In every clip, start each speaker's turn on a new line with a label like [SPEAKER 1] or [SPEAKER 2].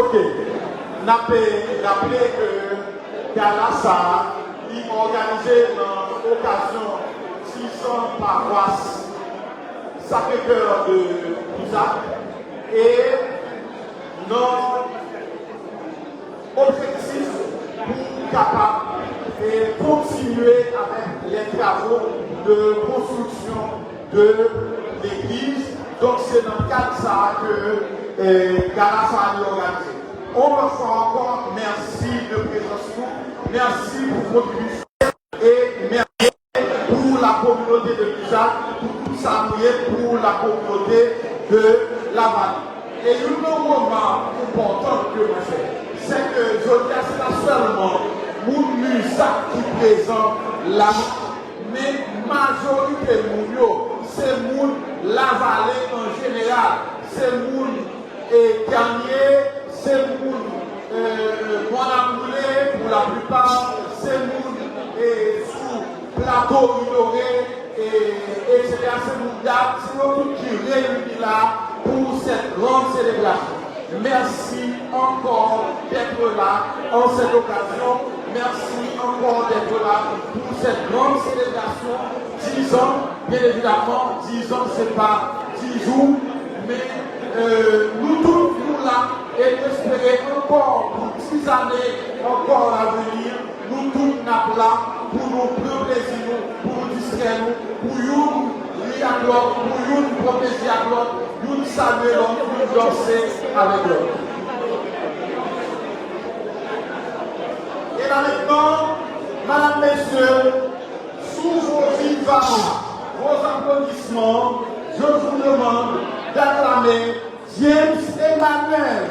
[SPEAKER 1] Ok. N'a pas rappelé que Galassa il organisé dans l'occasion 600 paroisses Sacré-Cœur de Isaac et notre objectif pour capable et continuer avec les travaux de construction de l'église. Donc c'est dans le cadre de ça que Galassa a organisé. On leur fait encore merci de présence, merci pour votre contribution et merci pour la communauté de Isaac, pour tout ça, pour la communauté de la vallée. Et un moment important que je fais, c'est que je dis c'est pas seulement mon Musac qui présente là, mais majorité de mon c'est mon la vallée en général, c'est mon Garnier, c'est mon Monamoulé pour la plupart, c'est mon sous plateau ignoré, etc. C'est mon date, c'est nous qui réunit là pour cette grande célébration. Merci encore d'être là en cette occasion. Merci encore d'être là pour cette grande célébration. 10 ans, bien évidemment, 10 ans, ce n'est pas 10 jours, mais nous tous nous là et espérer encore pour 10 années encore à venir, nous tous nous là pour nous prendre plaisir, pour nous distraire, pour nous rire à l'autre, pour nous protéger à l'autre, nous saluer l'autre, pour nous danser avec l'autre. Et là maintenant, Madame, Messieurs, sous vos vivants, vos applaudissements, je vous demande d'acclamer James Emmanuel.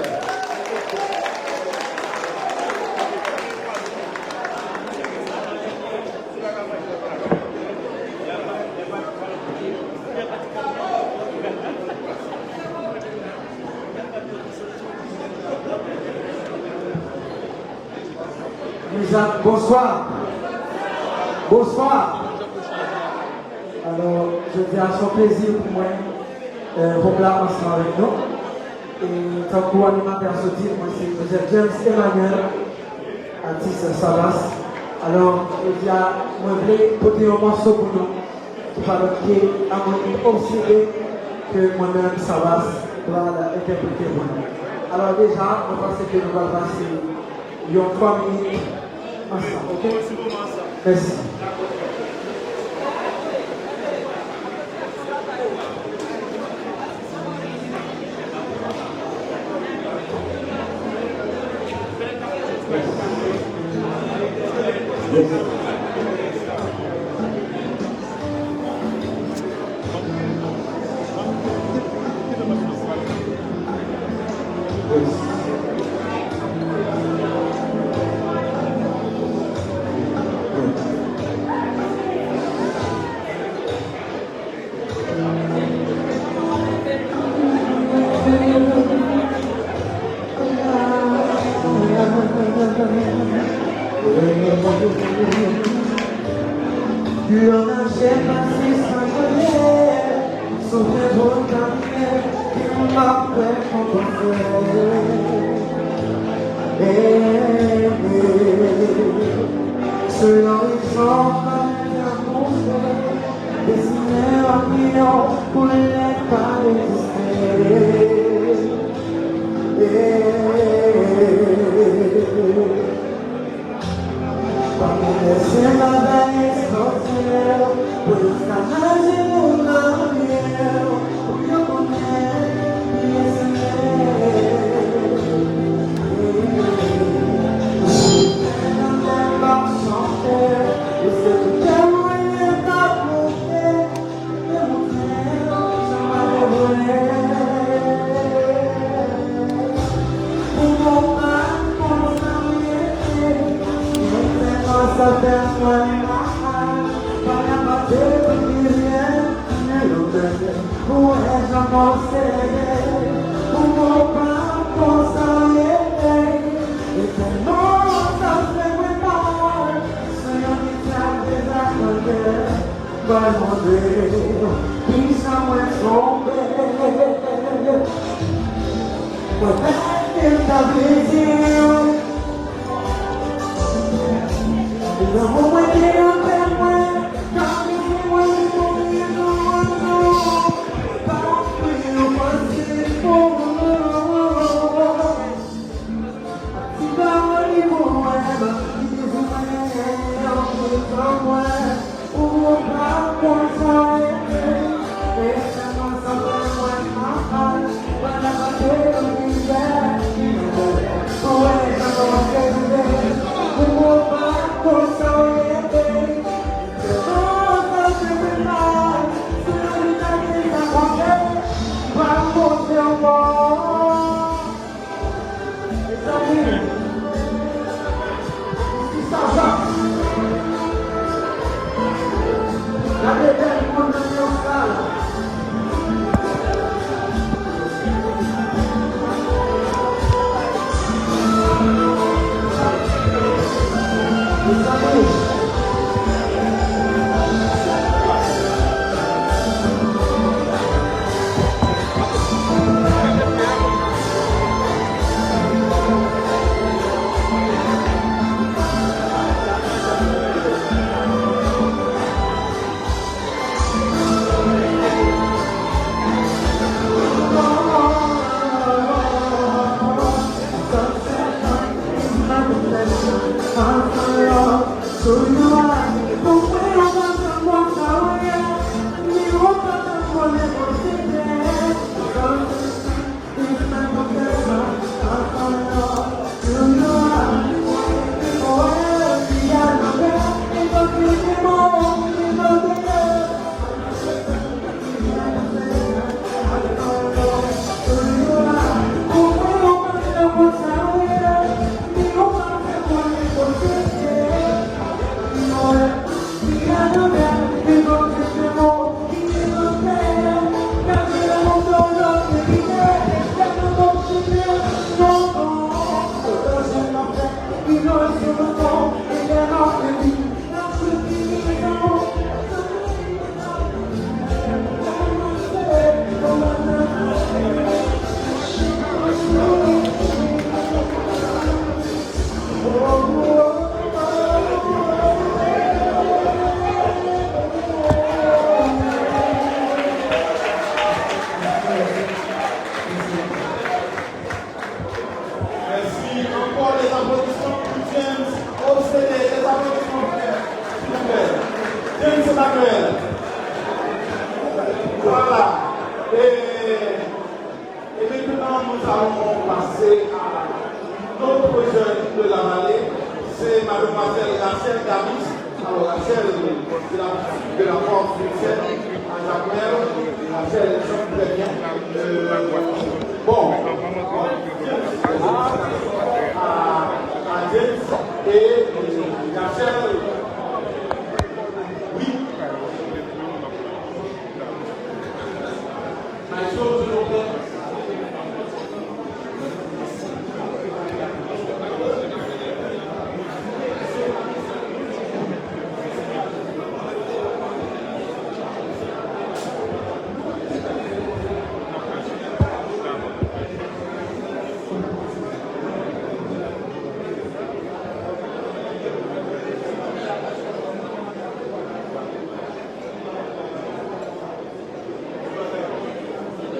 [SPEAKER 2] Bonsoir. Bonsoir. Alors, je dis à son plaisir pour moi, pour là ensemble avec nous. Et tant que animateur sorti, moi c'est James Emmanuel, artiste Savas. Alors, je dis à moi, je voulais porter un morceau pour nous, qui parle de l'harmonie obsédée que moi-même Savas doit interpréter pour nous. Alors déjà, je pense que nous allons passer 3 minutes ensemble, ok? Merci.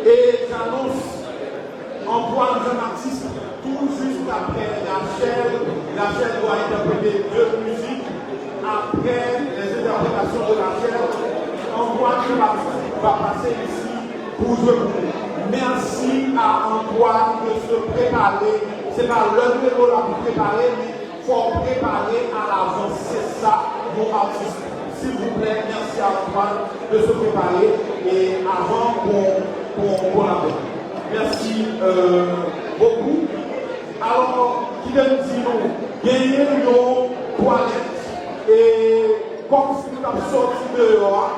[SPEAKER 1] Et j'annonce Antoine Jean-Baptiste tout juste après Rachel doit interpréter deux musiques. Après les interprétations de Rachel, Antoine Jean-Baptiste va passer ici pour jouer pour nous. Merci à Antoine de se préparer. C'est pas le vélo là pour préparer, mais il faut préparer à l'avance. C'est ça, nos artistes. S'il vous plaît, merci à Antoine de se préparer et avant qu'on collabore. Merci beaucoup. Alors, qui vient nous dire, gagner nos toilettes et comme si nous avons sorti dehors,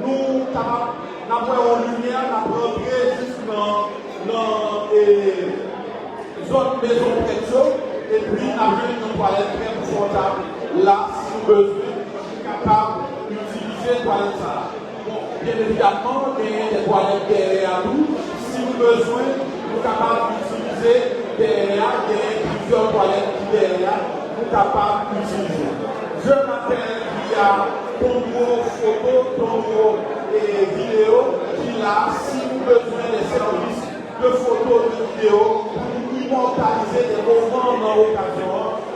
[SPEAKER 1] nous avons une lumière, nous avons entré juste dans zone maison près de chose et puis nous avons une toilette très confortable là, si nous besoin, capable d'utiliser les toilettes ça. Bon, bien évidemment, il y a des toilettes derrière nous. Si nous besoin, nous sommes capables d'utiliser derrière, il y a plusieurs toilettes qui derrière, pour capable d'utiliser. Je m'appelle qu'il y a ton gros photo, ton gros vidéo, qui a, si vous avez besoin des services de photos, de vidéos, pour immortaliser des moments dans l'occasion,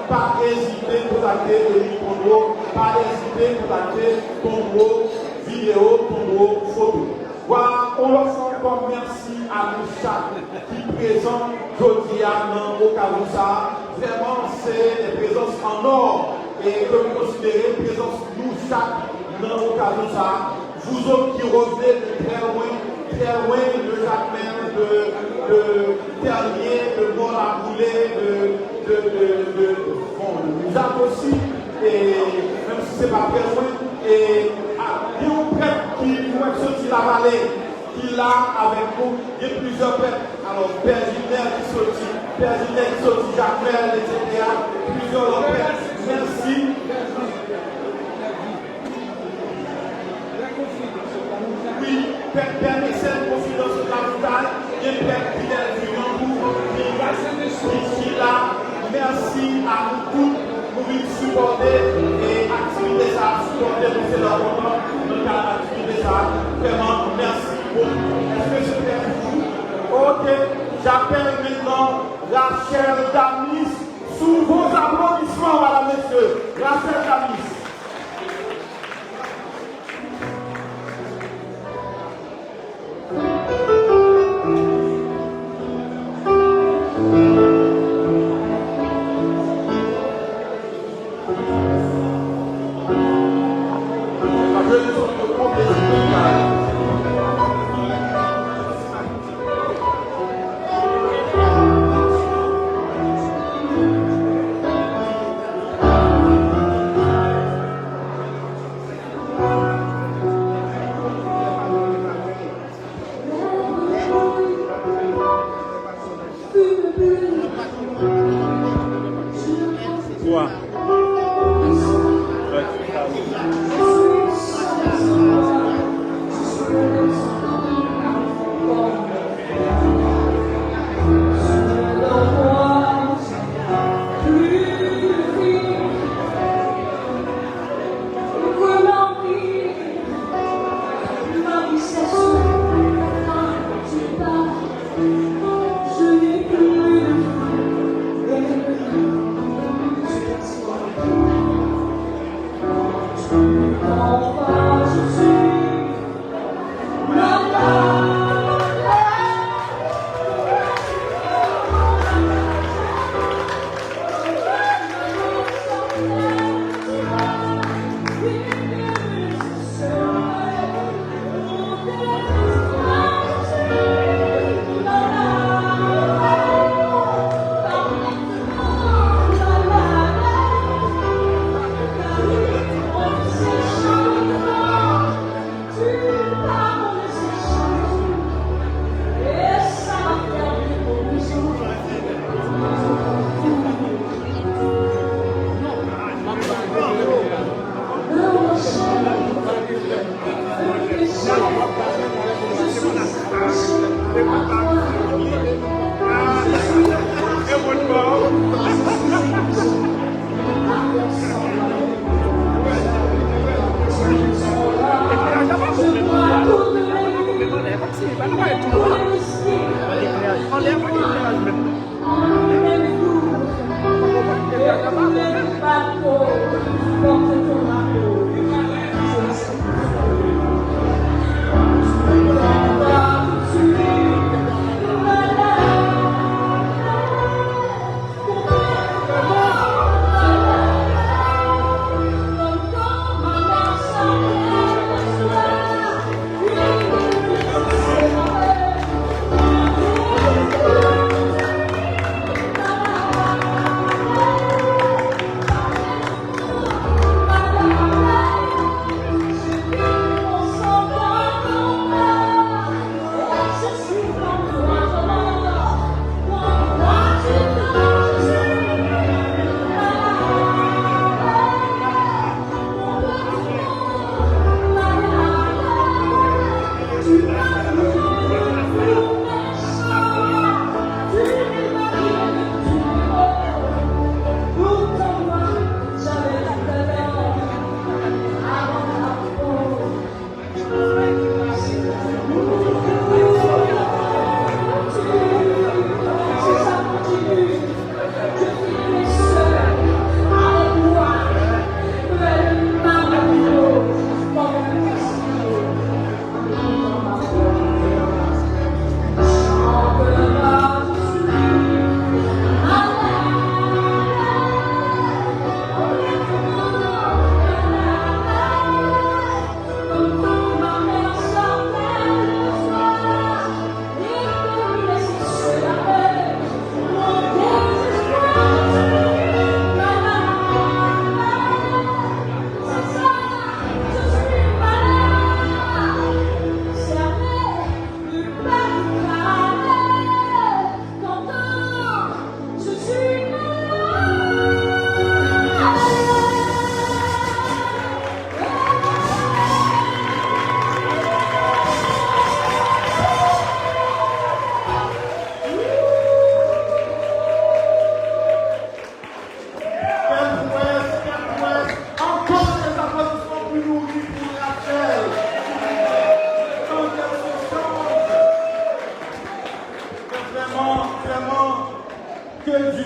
[SPEAKER 1] pas hésiter pour contacter le micro, pas hésiter pour contacter ton gros vidéo, ton gros photo. Voilà, on leur fait encore merci à nous chaque qui présente aujourd'hui dans l'occasion ça. Vraiment, c'est des présences en or et que vous considérez présence nous chaque dans l'occasion ça. Vous autres qui revenez de très loin de Jacquemin, de Terrier, de Mont à Boulet, de Jacques aussi, et même si c'est pas très loin, et il y a un prêtre qui nous a sorti la vallée, qui l'a avec nous, il y a plusieurs prêtres, alors Père Gilbert qui sortit, Jacquemin, etc., plusieurs autres prêtres, merci. Oui, Père Messel, confidence de la montagne, et Père Fidèle du Yandou, qui là, merci à nous tous pour nous supporter et activiter ça, supporter nous c'est leur moment, notre activité ça. Vraiment, merci beaucoup. Est-ce que je fais vous? Ok, j'appelle maintenant Rachel Damis sous vos applaudissements, madame, messieurs. Rachel Damis.
[SPEAKER 3] Oh,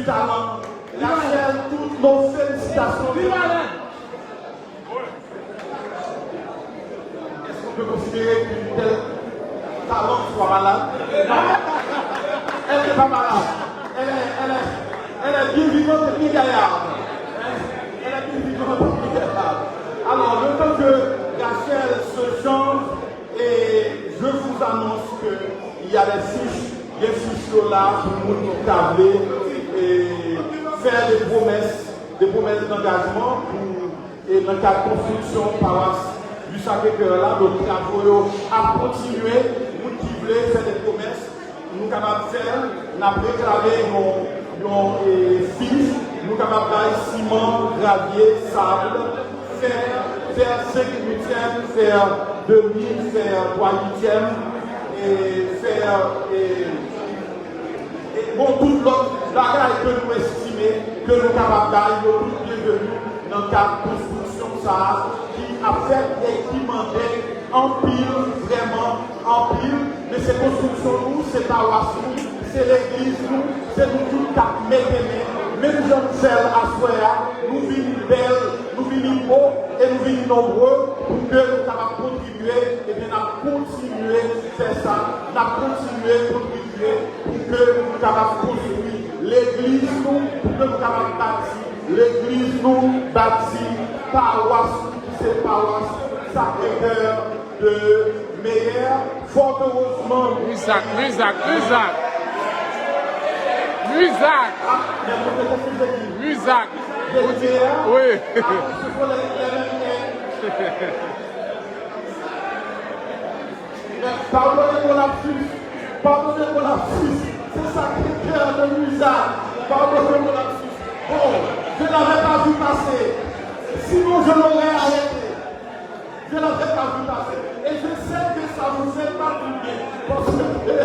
[SPEAKER 1] du talent. Rachel, toutes nos félicitations.
[SPEAKER 3] Vive Alain!
[SPEAKER 1] Est-ce qu'on peut considérer qu'une telle talent soit malade? Elle n'est pas malade. Elle est bien vivante et bien gaillarde. Elle est bien vivante et bien gaillarde. Alors, le temps que Rachel se change, et je vous annonce qu'il y a des fiches là pour nous tabler et faire des promesses d'engagement et dans le cadre de construction paroisse du Sacré-Cœur là, nos travaux à continuer, nous qui voulons faire des promesses, nous capables de faire, nous avons réclamé nos fiches, nous capables de ciment, gravier, sable, faire 5 huitièmes, faire 2000, faire 3 huitièmes, et faire bon, toute l'autre bagaille que nous estimons, que nous sommes capables d'aller, nous sommes bienvenus dans le cadre de construction ça, qui a fait et qui demandait en pile, vraiment en pile, mais ces constructions, nous, c'est paroisse, c'est l'église, nous, c'est nous tous qui mettons, même Jean-Michel à Soya, nous vivons belles, nous vivons beaux et nous vivons nombreux pour que nous puissions contribuer, et bien nous continuer à faire ça, nous continuer à contribuer pour que nous puissions construire l'église, nous, pour que nous puissions bâtir l'église, nous, bâtir paroisse, c'est paroisse, Sacré-Cœur de Meyer, fort heureusement.
[SPEAKER 3] Musac. Oui.
[SPEAKER 1] Pardonnez-moi la puce. C'est Sacré-Cœur de Musac. Pardonnez-moi la puce. Bon, je ne l'avais pas vu passer. Sinon, je l'aurais arrêté. Je ne l'avais pas vu passer. Et je sais que ça ne vous fait pas du bien. Parce que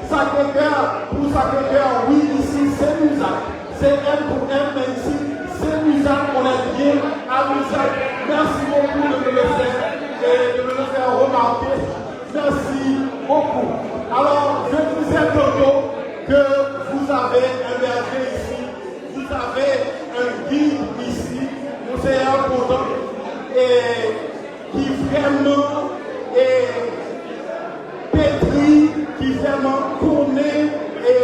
[SPEAKER 1] Sacré-Cœur, pour Sacré-Cœur, oui, ici, c'est Musac. C'est M pour M, mais ici, c'est Musac. On est bien à Musac. Merci beaucoup de me le faire et de me le faire remarquer. Merci beaucoup. Alors, je disais tantôt que vous avez un berger ici, vous avez un guide ici, Monseigneur Condon, et qui vraiment est pétri, qui vraiment connaît et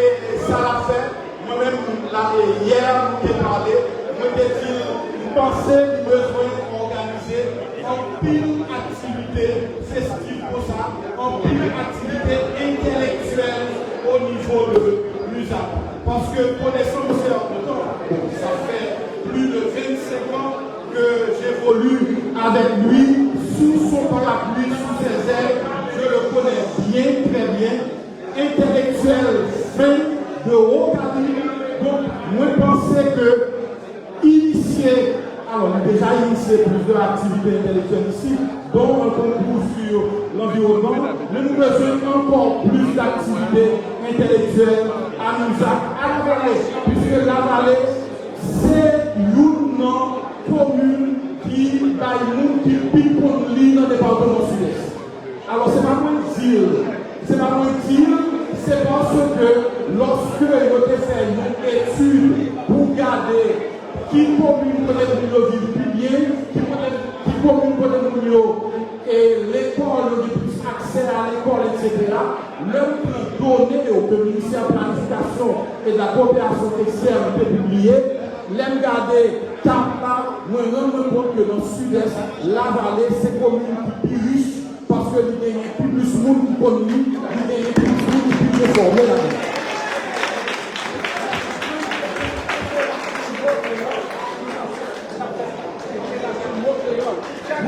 [SPEAKER 1] ça l'a fait. Moi-même, là, hier, j'ai parlé, moi, j'ai dit, vous pensez du besoin d'organiser en pile activité, c'est ce qu'il faut ça, en pile activité intellectuelle au niveau de l'USAP. Parce que connaissant M. Arnoton, ça fait plus de 25 ans que j'évolue avec lui, sous son parapluie, sous ses ailes, je le connais bien, très bien, intellectuel, fin, de haut calibre. Donc, moi, je pensais que initier, alors, on a déjà initié plusieurs activités intellectuelles ici, dont un concours sur l'environnement, mais nous besoin encore plus d'activités intellectuelles à Musac, à la vallée, puisque la vallée, c'est une commune qui pique pour l'île dans le département sud-est. Alors, c'est pas moi dire, c'est parce que lorsque il a fait une étude pour garder qui commune peut-être nous vivre plus bien, qui commune peut-être nous et l'école, le plus accès à l'école, etc. L'homme qui donné au ministère de la planification et de la coopération externe peut publier, l'aime garder Tampa, moi je me compte que dans le sud-est, la vallée, c'est commune qui est plus riche parce que il y a plus de monde qui connaît, il y a plus de monde qui est formé là-dedans.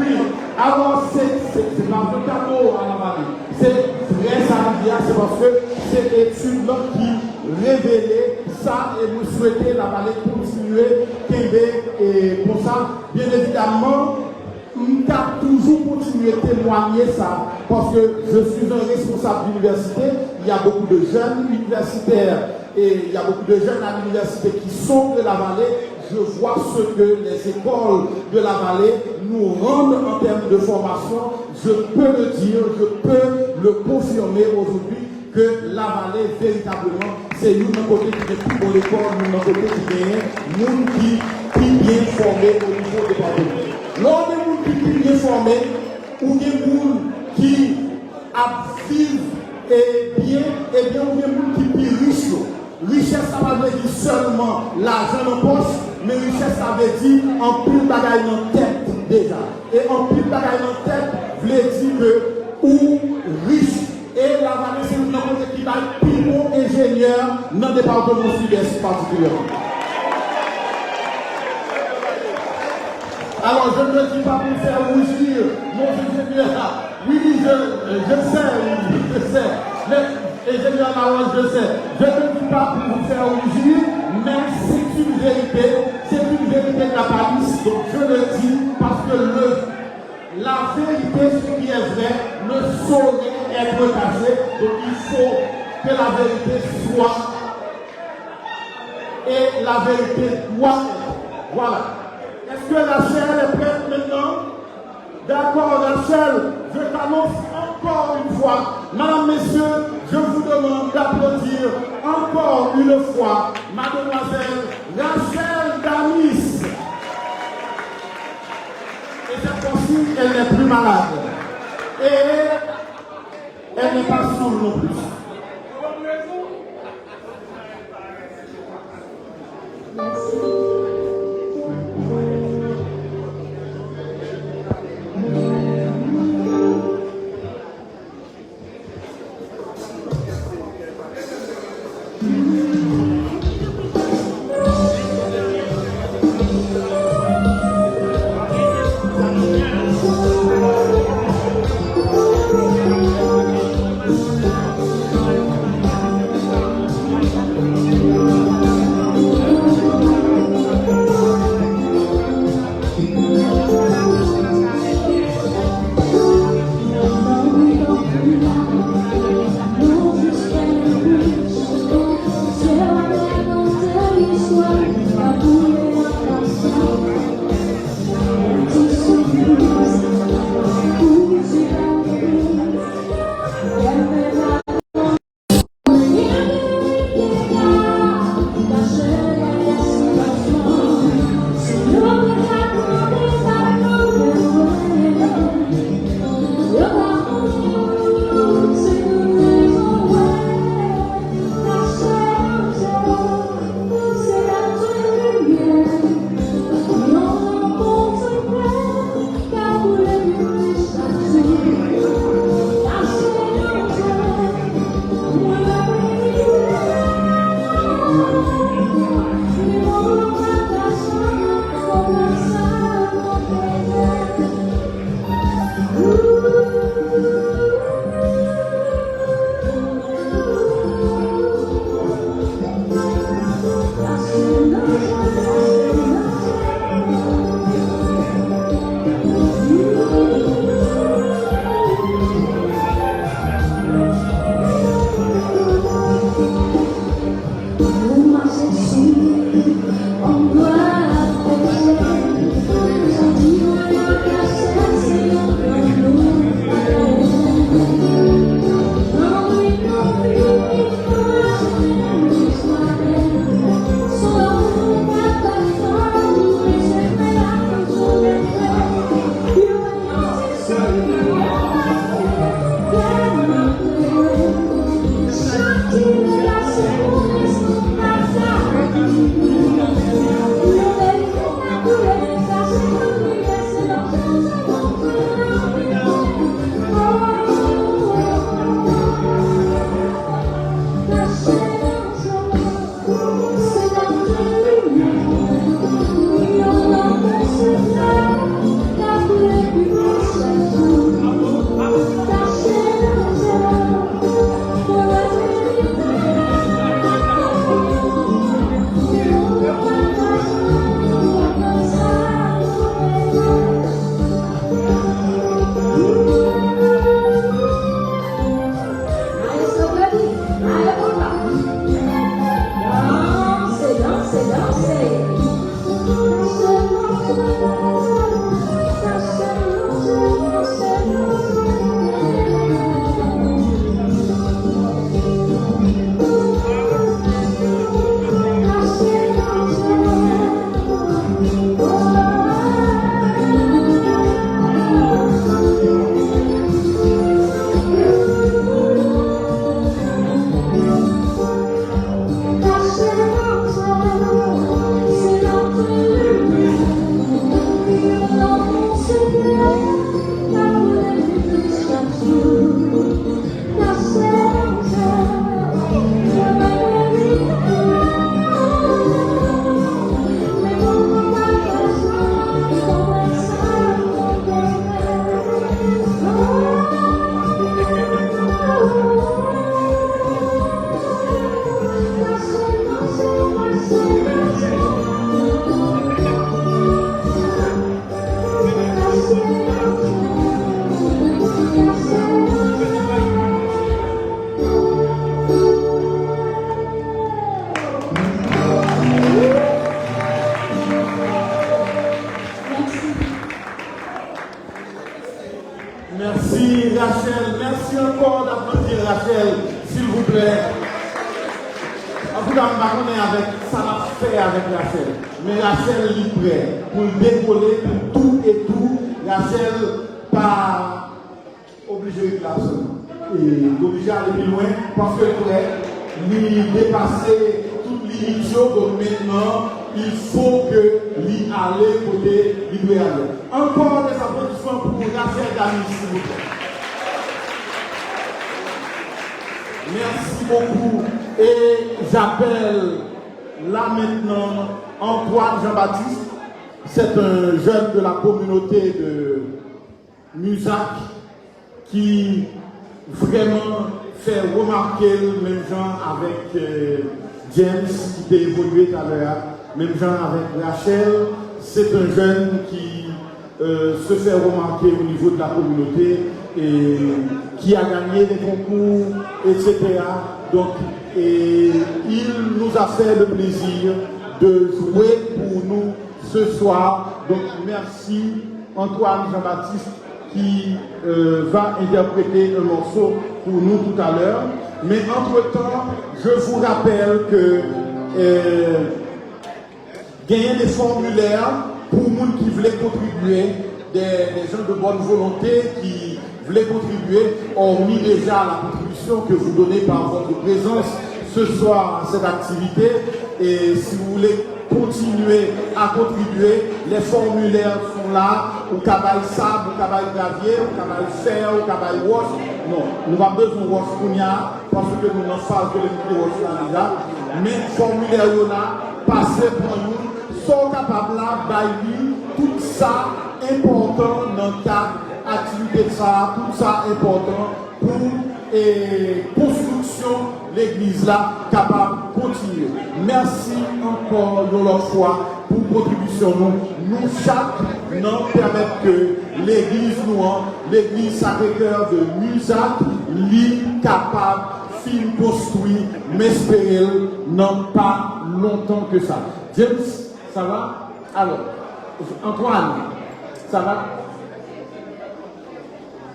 [SPEAKER 1] Oui, alors c'est pas un cadeau à la vallée. C'est très familial, c'est parce que c'est l'étude qui révélait ça et vous souhaitez la vallée continuer, et pour ça, bien évidemment, nous avons toujours continué à témoigner ça parce que je suis un responsable d'université, il y a beaucoup de jeunes universitaires et il y a beaucoup de jeunes à l'université qui sont de la vallée. Je vois ce que les écoles de la vallée nous rendent en termes de formation. Je peux le dire, je peux le confirmer aujourd'hui que la vallée, véritablement, c'est une côté qui est plus bon l'école, une côté qui est une qui bien formé au niveau département. L'on est monde qui bien formé, ou des gens qui vivent et bien, ou des gens qui sont riches. Richesse, ça veut dire seulement l'argent en poche, mais richesse, ça veut dire en plus de bagaille en tête déjà. Et en plus de bagaille en tête, veut dire que ou riche. Et la vallée, c'est une côté qui va être plus bon ingénieur dans le département sud-est particulièrement. Alors, je ne le dis pas pour faire rougir mon ingénieur. Oui, je sais. Ingénieur Marois, je sais. Je ne le dis pas pour vous faire rougir, mais c'est une vérité de la police. Donc, je le dis parce que la vérité, ce qui est vrai, ne saurait être cachée. Donc, il faut que la vérité soit. Et la vérité doit être. Voilà. Est-ce que Rachel est prête maintenant? D'accord, Rachel, je t'annonce encore une fois, mesdames, messieurs, je vous demande d'applaudir encore une fois mademoiselle Rachel Damis. Et cette fois-ci, elle n'est plus malade. Et elle n'est pas sourde non plus. Rachel, s'il vous plaît. En tout cas, je ne sais pas avec ça m'a fait avec Rachel. Mais Rachel est prêt pour décoller pour tout et tout. Rachel pas obligé de la seule. Et obligé d'aller plus loin parce que prêt, lui dépasser toute limite. Donc maintenant, il faut que lui aille côté lui doit aller. Encore des applaudissements pour Rachel Dami, s'il vous plaît. Merci beaucoup. Et j'appelle là maintenant Antoine Jean-Baptiste. C'est un jeune de la communauté de Musac qui vraiment fait remarquer le même genre avec James qui a évolué tout à l'heure, même genre avec Rachel. C'est un jeune qui se fait remarquer au niveau de la communauté et qui a gagné des concours, etc. Donc, et il nous a fait le plaisir de jouer pour nous ce soir. Donc, merci Antoine Jean-Baptiste qui va interpréter un morceau pour nous tout à l'heure. Mais entre-temps, je vous rappelle que gagner des formulaires pour ceux qui voulaient contribuer, des gens de bonne volonté qui voulaient contribuer, ont mis déjà la contribution que vous donnez par votre présence ce soir à cette activité. Et si vous voulez continuer à contribuer, les formulaires sont là, au cabaye sable, au cabaye gravier, au cabaye fer, au cabaye wash. Non, nous avons besoin de wash Kounia parce que nous avons phase de l'équipe wash là déjà. Mais les formulaires là, passez pour nous, sont capables là, bailler tout ça important dans le cadre activité de ça, tout ça important pour construction l'église là capable de continuer. Merci encore une autre fois pour contribution nous chaque non permettre que l'église l'église Sacré-Cœur de Musac l'île capable fin construit mais espérer non pas longtemps que ça. James, ça va? Alors, Antoine, ça va?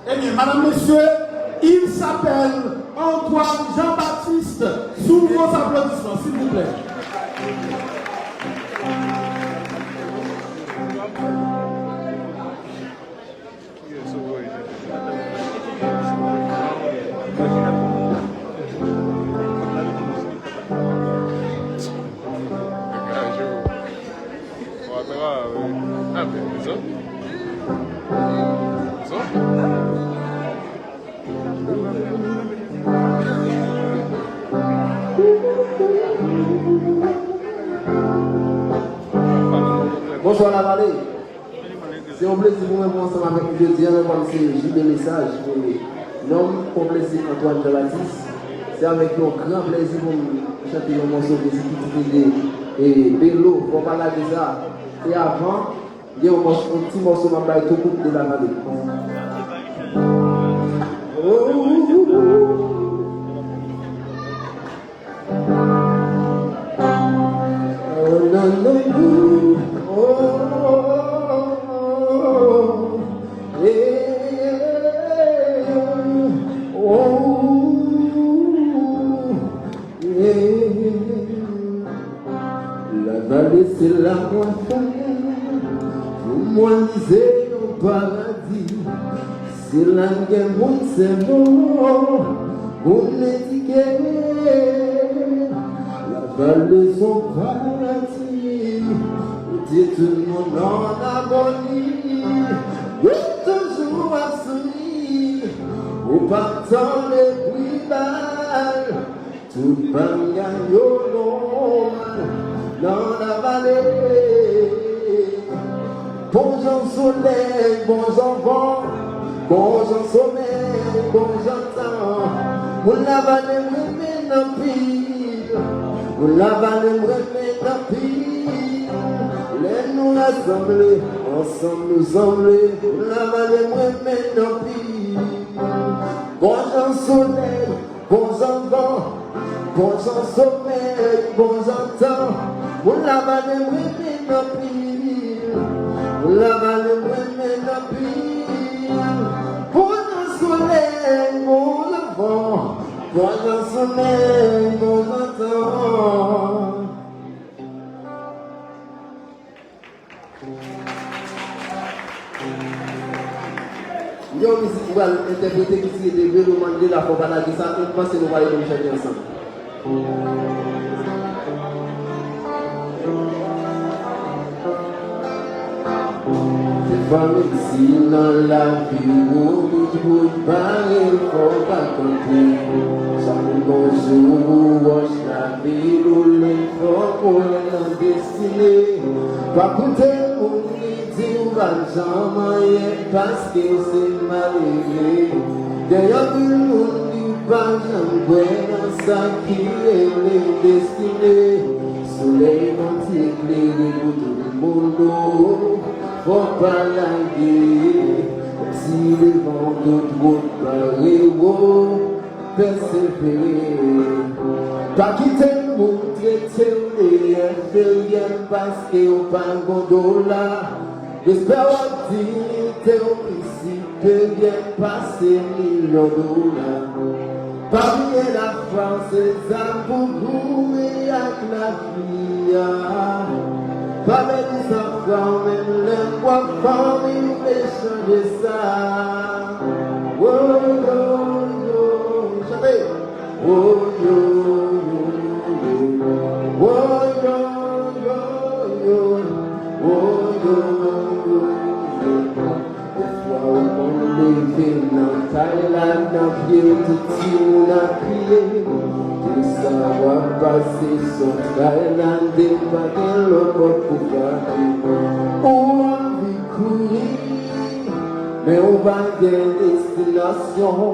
[SPEAKER 1] Eh bien, madame, monsieur, il s'appelle Antoine Jean-Baptiste. Sous vos applaudissements, s'il vous plaît.
[SPEAKER 3] Bonsoir la vallée. C'est un plaisir pour moi ensemble avec Dieu Dieu, comme c'est J.B. Message. L'homme pour plaisir Antoine Jean-Baptiste. C'est avec un grand plaisir pour chanter un morceau de Ziki et Bello, pour parler de ça. Et avant, il y a un petit morceau de tout groupe de la vallée. La vallée c'est la montagne, vous moi lisez au paradis, c'est la guerre, c'est bon, vous m'étiquez, la vallée son paradis, dit tout le monde en agonie, oui toujours à sourire, au partant les bruits balles, tout le monde gagne au long. Dans la vallée, bons en soleil, bons en vent, bons en sommeil, bons en temps. Pour la vallée, remet dans pile, pour la vallée, remet dans pile. Les nous rassembler, ensemble nous embler, pour la vallée, remet dans pile. Bons en soleil, bons en vent, bons en sommeil, bons en temps. Pour la vallée, remet dans pile, pour la vallée, remet dans pile. Pour le soleil, pour le vent, Pendant sommeil, bon temps. Yo, musique va interpréter qui s'est levé, le demander la fois qu'on a dit ça, je pense que nous allons nous chanter ensemble. C'est pas ici dans la vie où nous parler, faut pas compter. Chaque bonjour, watch la vie, où les faut pour la destinée. Pas coûter pour dire ou pas jamais parce que c'est malgré. D'ailleurs, tout le monde dit pas jamais dans ça qui est les destinées. Soleil m'a éclairé pour tout le monde. Faut pas la guerre, si le vent de trop parler, persévérer. Pas quitter le monde, traiter rien parce qu'on pas bon dollar. J'espère dire que ici peut bien passer millions de dollars. Pas bien la France, c'est ça pour nous et avec la vie. Pas même les enfants, même les enfants, ils veulent changer ça. Oh yo yo, chantez. Oh yo yo, oh yo yo yo, oh yo yo. Des fois on levé dans Thaïlande, dans pied tout on a crié. Ça va passer son Thaïlande, pas de l'autre pour partir. On vit courir, mais on va des destinations.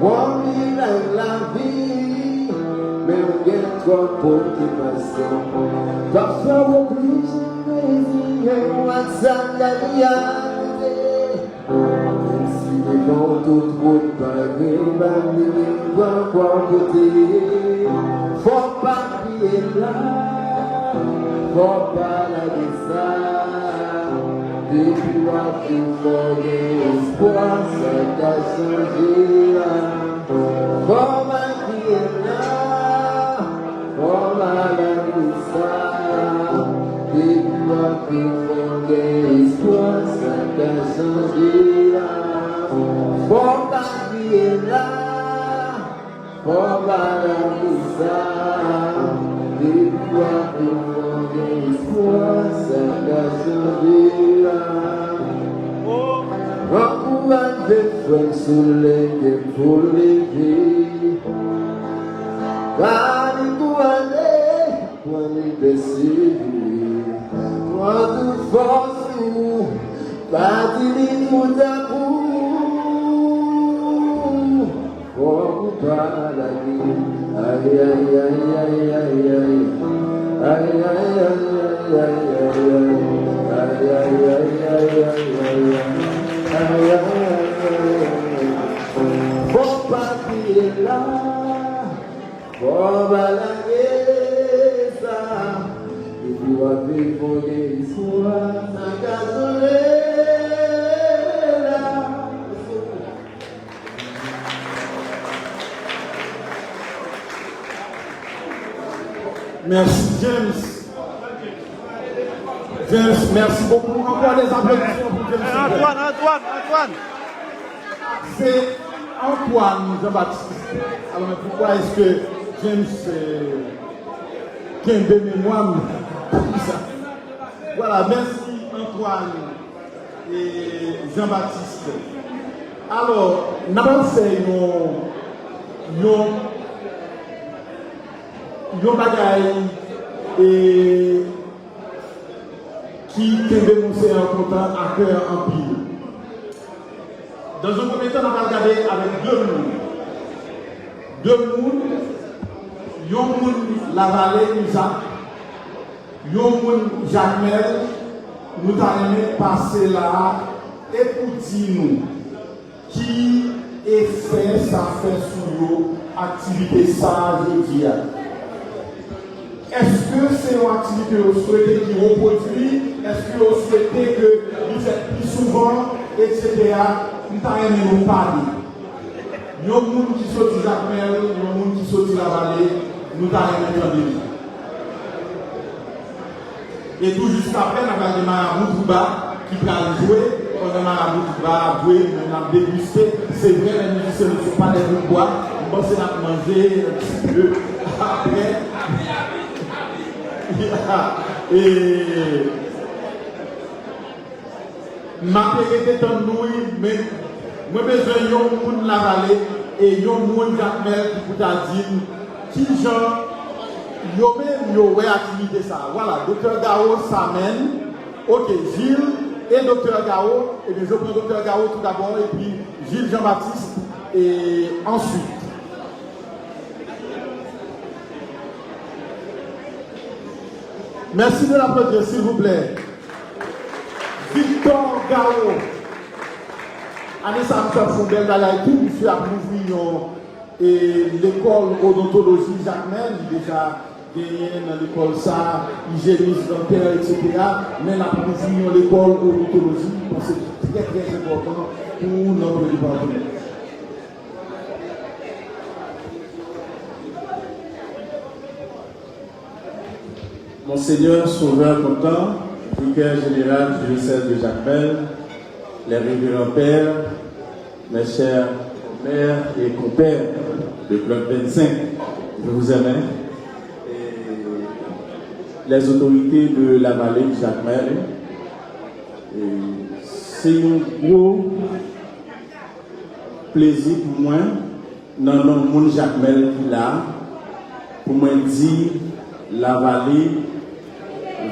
[SPEAKER 3] On vit la vie, mais on gagne trop pour qui passe. Parfois on oblige de moi ça la réalité. Si les vents tout route pavés, va voir côté. Faut pas crier là, faut pas la descendre. Depuis moi tu voyais espoir, ça t'a changé là. Faut pas crier là, faut pas la descendre. Depuis moi tu voyais espoir, ça t'a changé là. Faut pas crier là. Oh Balamisa, des fois pour des espoirs, ça t'a changé là. Un courant de feu soleil pour lever. Pas de couaner, point de baisser. Point de force, pas de limite d'amour. Oh, pas la vie, aïe aïe aïe aïe aïe aïe, aïe aïe aïe aïe aïe aïe aïe aïe aïe. Faut pas crier là, faut balayer ça. Et puis on va vivre des histoires sans gasoler.
[SPEAKER 1] Merci James. James, merci beaucoup. Encore des applaudissements pour James.
[SPEAKER 4] Antoine.
[SPEAKER 1] C'est Antoine Jean-Baptiste. Alors pourquoi est-ce que James qui a de mémoire? Voilà, merci Antoine et Jean-Baptiste. Alors, nous avons fait yon bagay et qui peut dénoncer un content à cœur en pile. Dans un premier temps, on va regarder avec deux mondes. Yon moun la vallée Isaac, yon moun Jacmel, nous allons passer là et pour dire nous qui effet ça fait sur nous, activité ça, je dis. Est-ce que c'est une activité que vous souhaitez qui reproduit? Est-ce que vous souhaitez que vous faites plus souvent, etc. Nous t'avons nous parler. il y a des gens qui sont Jacmel, il y a des gens qui sont la vallée, nous t'avons entendu. Et tout jusqu'à après, on a des marabouts tout bas qui peuvent jouer, on a des marabouts tout bas à jouer, on a dégusté. C'est vrai, les musiciens ne sont pas des bons bois, on pense qu'on a mangé un petit peu après. Et ma périté est en nous, mais moi besoin de monde la vallée et de monde Jacmel qui peut dire qui genre yo même yo ouais activité ça. Voilà, docteur Gao s'amène. OK, Gilles et docteur Gao et bien je prends docteur Gao tout d'abord et puis Gilles Jean-Baptiste et ensuite merci de l'applaudir, s'il vous plaît. Victor Gao. Année ça me fait fondé dans la tout, je suis approuvé et l'école odontologie Jacmel, déjà gagné dans l'école ça, hygiéniste dentaire, etc. Mais l'approuvé l'école odontologie, c'est très très important pour notre département.
[SPEAKER 4] Monseigneur Sauveur Content, vicaire général du diocèse de Jacmel, les révérends pères, mes chers mères et compères de Club 25, je vous aime. Et les autorités de la vallée de Jacmel, c'est un gros plaisir pour moi, dans le monde Jacmel là, pour moi dire la vallée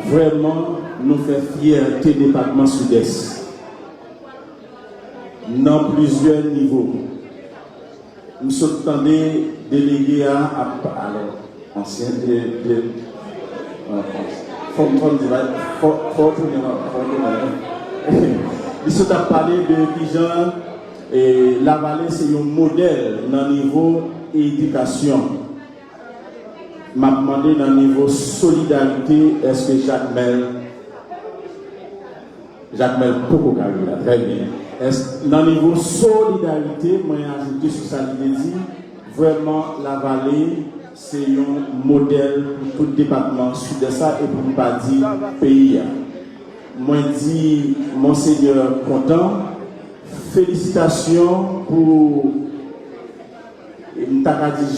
[SPEAKER 4] vraiment nous fait fierté département sud-est dans plusieurs niveaux. Nous sommes délégués à alors ancien ils sont à parler de Pigeon et la vallée c'est un modèle dans le niveau éducation. M'a demandé dans le niveau solidarité, est-ce que Jacmel Poko Karila, très bien. Dans le niveau solidarité, moi j'ai ajouté sur ça l'idée dit, vraiment la vallée, c'est un modèle pour tout le département sud-est et pour ne pas dire pays. Moi dis, Monseigneur Content, félicitations pour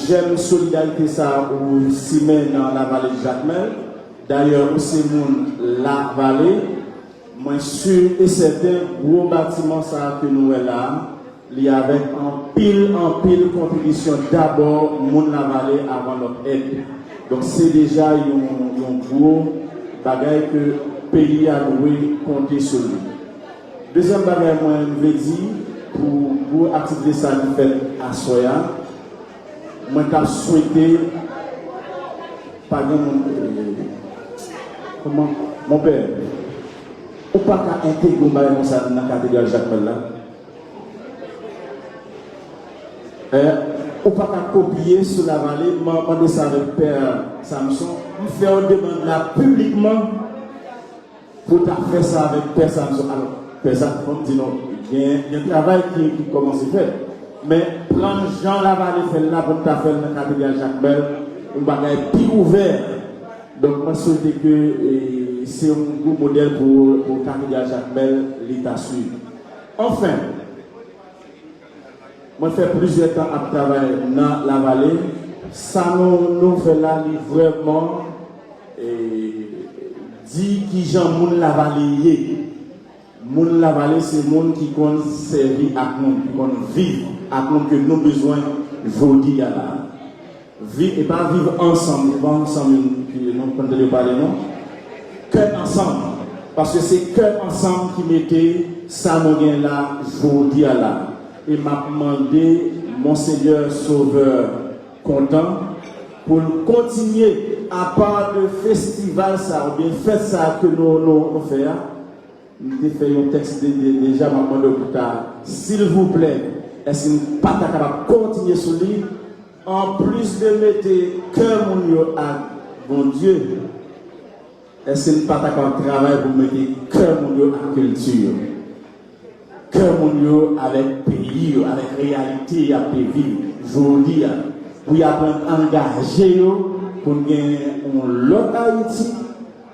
[SPEAKER 4] j'aime solidarité ça ou Simon dans la vallée de Jacmel. D'ailleurs, c'est mon la vallée. Moi sûr et certain, gros bâtiment ça que nous est là, il y avait en pile contribution d'abord mon la vallée avant notre aide. Donc c'est déjà un gros bagage que le pays a dû compter sur lui. Deuxième bagage, moi je veux dire pour activer ça qui fait à Soya. Moi, je souhaité, pardon, mon père, ou pas qu'à intégrer dans la cathédrale Jacmel là. Ou pas qu'à copier sur la vallée, je demande ça avec Père Samson, il fait une demande là publiquement pour faire ça avec Père Samson. Alors, Père Samson dit non, il y a un travail qui commence à faire. Mais prendre Jean Lavallée fait là pour faire dans la cathédrale Jacmel, un bagage plus ouvert. Donc, moi, je souhaite que c'est un bon modèle pour la cathédrale Jacmel, l'État suivre. Enfin, moi, je fais plusieurs temps à travailler dans la vallée. Ça nous fait là vraiment dit qui Jean Moun la vallée. Moun la vallée, c'est le monde qui compte servir à nous, qui compte vivre à nous, que nous avons besoin aujourd'hui à la vie et pas vivre ensemble, pas ensemble, nous comptons parler, non? Cœur ensemble, parce que c'est cœur ensemble qui mettait ça nous là aujourd'hui à la. Et m'a demandé, Monseigneur Sauveur Content, pour continuer à part de festival ça, ou bien fête ça que nous faisons. Nous fait un texte déjà maintenant de plus tard. S'il vous plaît, est-ce que nous ne pas capable de continuer sur lui en plus de mettre cœur mon à bon Dieu? Est-ce que nous ne pas capable de travailler pour mettre cœur mon à culture? cœur avec pays, avec réalité à vivre. Aujourd'hui, pour y apprendre à engager pour gagner l'autre Haïti,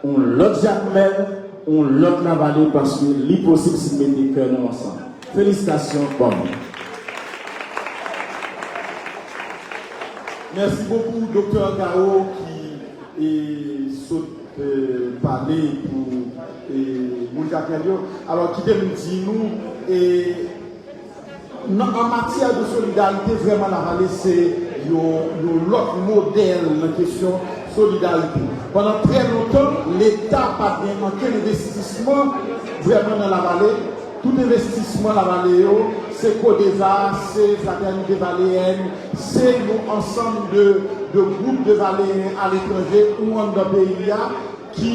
[SPEAKER 4] l'autre Jacmel, l'autre la vallée parce que l'impossible c'est de mettre des cœurs ensemble. Félicitations, bon.
[SPEAKER 1] Merci beaucoup, Dr. Gao, qui est parlé pour Jacmel. Alors, qui nous dit nous, en matière de solidarité, vraiment la vallée, c'est l'autre modèle en question solidarité. Pendant très longtemps, l'État n'a pas bien manqué d'investissement vraiment dans la vallée. Tout investissement dans la vallée, c'est CODESA, c'est Fraternité Valéenne, c'est nous ensemble de groupes de Valéens à l'étranger ou en dans le pays qui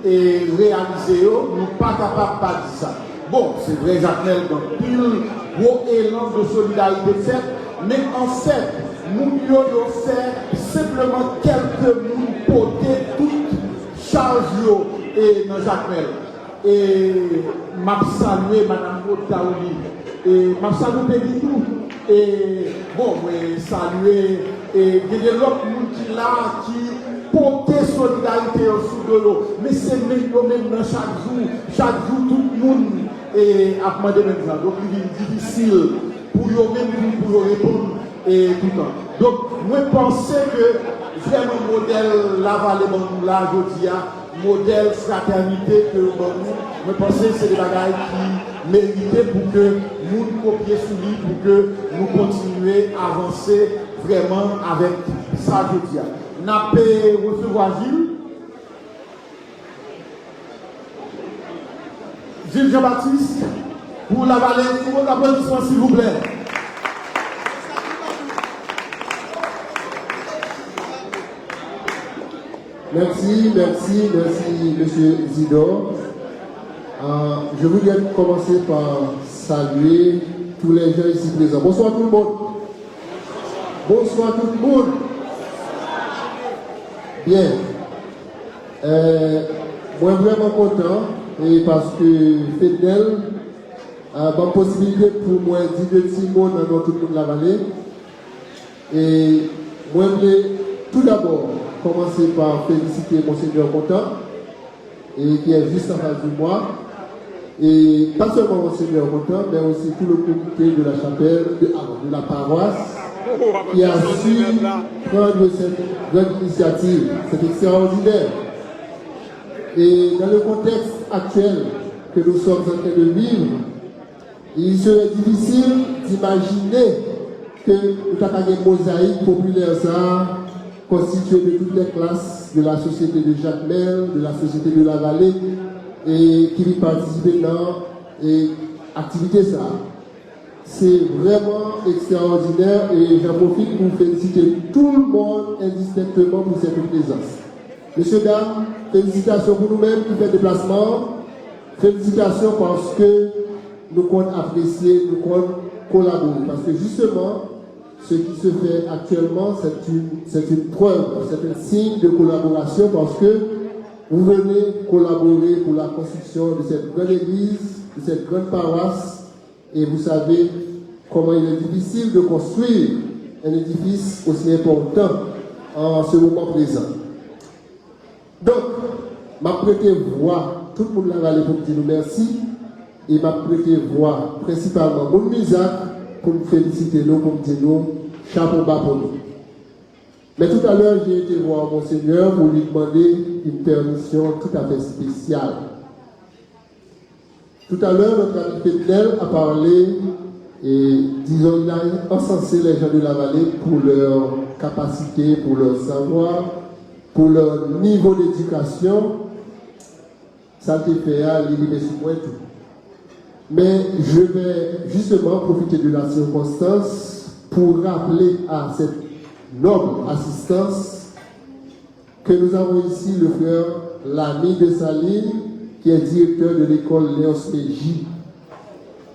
[SPEAKER 1] est réalisé, nous ne sommes pas capables de dire ça. Bon, c'est vrai, Jacmel, donc pile gros élan de solidarité fait, mais en fait, nous devons faire simplement quelques minutes pour toute charge et dans Jacmel. Et m'a salué Madame Otaouli et m'a salué Péditou et bon, saluer et il y a l'autre monde qui là qui porte solidarité au sous de l'eau, mais c'est même dans chaque jour tout le monde et a demandé même ça. Donc il est difficile pour eux même pour répondre et tout le temps. Donc moi je pensais que vraiment modèle la vallée là aujourd'hui modèle fraternité que nous je pensais que c'est des bagages qui méritaient pour que nous copions sur lui, pour que nous continuions à avancer vraiment avec ça aujourd'hui. Nous avons recevoir Gilles Jean-Baptiste pour la vallée. Pour vos applaudissements s'il vous plaît.
[SPEAKER 3] Merci, monsieur Zidore. Je voudrais commencer par saluer tous les gens ici présents. Bonsoir tout le monde. Bonsoir tout le monde. Bien. Moi vraiment content et parce que Fidel a la possibilité pour moi de dire deux petits mots dans tout le monde de la vallée. Et moi je voulais tout d'abord commencer par féliciter Monseigneur Contant et qui est juste en face de moi. Et pas seulement Monseigneur Contant, mais aussi tout le comité de la chapelle, de la paroisse, qui a su prendre cette grande initiative. C'est extraordinaire. Et dans le contexte actuel que nous sommes en train de vivre, il serait difficile d'imaginer que nous avons une mosaïque populaire ça, constituée de toutes les classes de la société de Jacmel, de la société de la vallée, et qui participent dans l'activité ça. C'est vraiment extraordinaire et j'en profite pour féliciter tout le monde indistinctement pour cette présence. Messieurs, dames, félicitations pour nous-mêmes qui fait déplacement. Félicitations parce que nous comptons apprécier, nous comptons collaborer. Parce que justement, ce qui se fait actuellement, c'est une preuve, c'est un signe de collaboration parce que vous venez collaborer pour la construction de cette grande église, de cette grande paroisse. Et vous savez comment il est difficile de construire un édifice aussi important en ce moment présent. Donc, m'a prêté voix, tout le monde l'a valé pour me dire merci, et m'a prêté voix principalement mon Misak pour me féliciter nous, pour me dire nous, chapeau bas pour nous. Mais tout à l'heure, j'ai été voir Monseigneur pour lui demander une permission tout à fait spéciale. Tout à l'heure, notre ami Pétenel a parlé et, disons, il a encensé les gens de la vallée pour leur capacité, pour leur savoir, pour leur niveau d'éducation. Ça te fait à l'île sur moi tout. Mais je vais justement profiter de la circonstance pour rappeler à cette noble assistance que nous avons ici le frère Lamy de Saline, qui est directeur de l'école Léon Méji.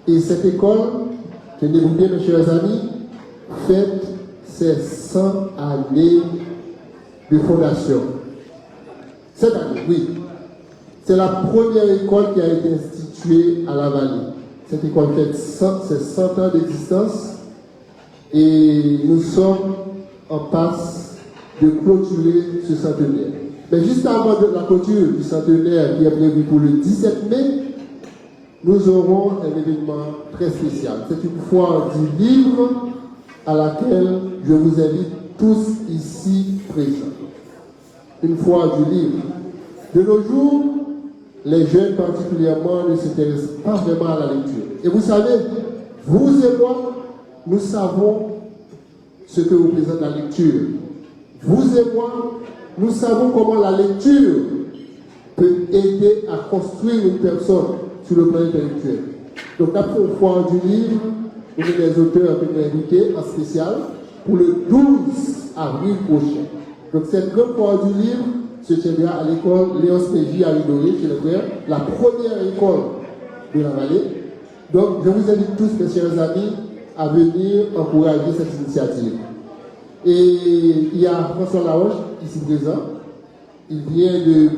[SPEAKER 3] Et cette école, tenez-vous bien mes chers amis, fête ses 100 années de fondation. Cette année, oui. C'est la première école qui a été instituée à la vallée. Cette école fait 100 ans d'existence et nous sommes en passe de clôturer ce centenaire. Mais juste avant de la clôture du centenaire qui est prévu pour le 17 mai, nous aurons un événement très spécial. C'est une foire du livre à laquelle je vous invite tous ici présents. Une foire du livre. De nos jours, les jeunes particulièrement ne s'intéressent pas vraiment à la lecture. Et vous savez, vous et moi, nous savons ce que représente la lecture. Vous et moi, nous savons comment la lecture peut aider à construire une personne sur le plan intellectuel. Donc après une foire du livre, nous avons des auteurs que nous avons invités en spécial pour le 12 avril prochain. Donc cette grande foire du livre se tiendra à l'école Léon Péji à Lidoré, chez le frère, la première école de la vallée. Donc je vous invite tous, mes chers amis, à venir encourager cette initiative. Et il y a François Laroche, ici présent. Il vient de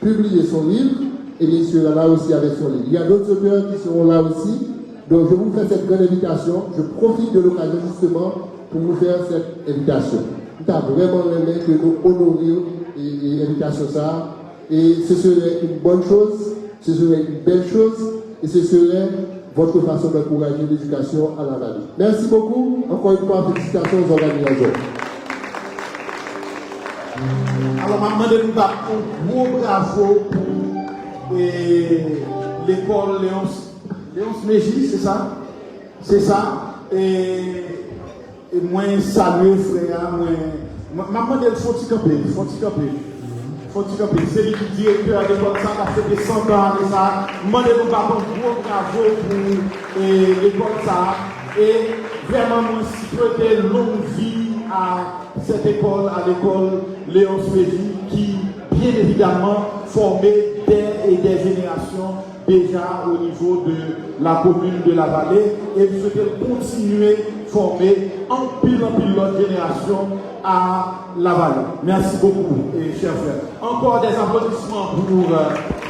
[SPEAKER 3] publier son livre, et bien sûr, là aussi avec son livre. Il y a d'autres auteurs qui seront là aussi. Donc je vous fais cette grande invitation. Je profite de l'occasion justement pour vous faire cette invitation. Nous avons vraiment aimé que nous honorions l'invitation ça. Et ce serait une bonne chose, ce serait une belle chose, et ce serait votre façon d'encourager l'éducation à la vallée. Merci beaucoup. Encore une fois, félicitations aux organisateurs.
[SPEAKER 1] Alors, maman de nous un gros bravo pour l'école Léon Péji, c'est ça? C'est ça. Et moi, saluer frère, maman de faut-il camper. C'est lui qui directeur de l'école, ça a fait des 100 ans de ça. Maman de nous un gros bravo pour l'école ça. Et vraiment, moi, si je souhaite longue vie à cette école, à l'école Léon Péji, qui, bien évidemment, formait des générations déjà au niveau de la commune de la Vallée, et je souhaite continuer à former en pile l'autre génération à la Vallée. Merci beaucoup, chers frères. Encore des applaudissements pour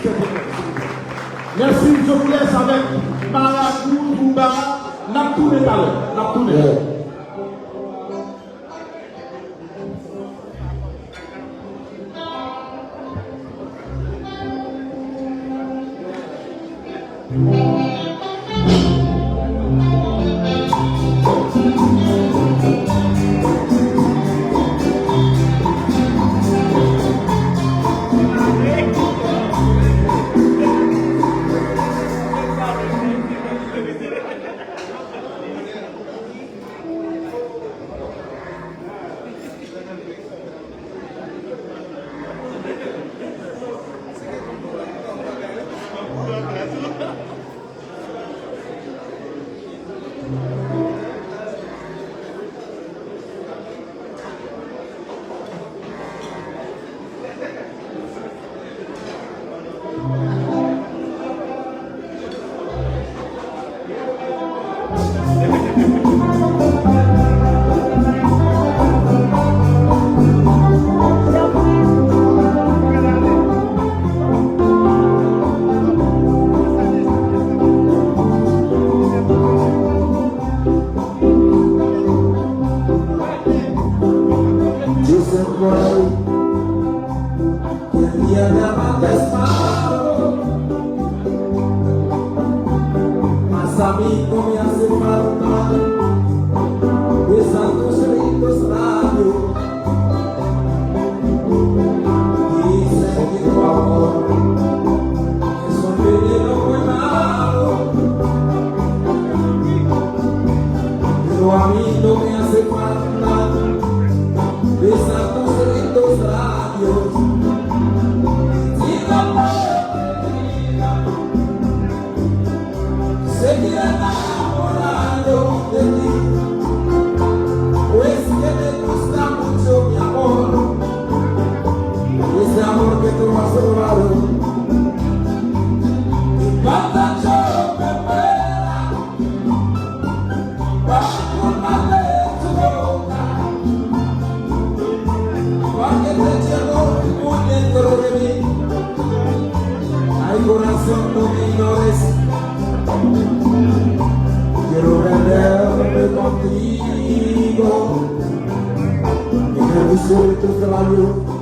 [SPEAKER 1] cette école. Merci, je vous laisse avec Maracou, Touba, n'a tourné à l'heure.
[SPEAKER 5] Seguir enamorado de
[SPEAKER 3] sur tous la radio.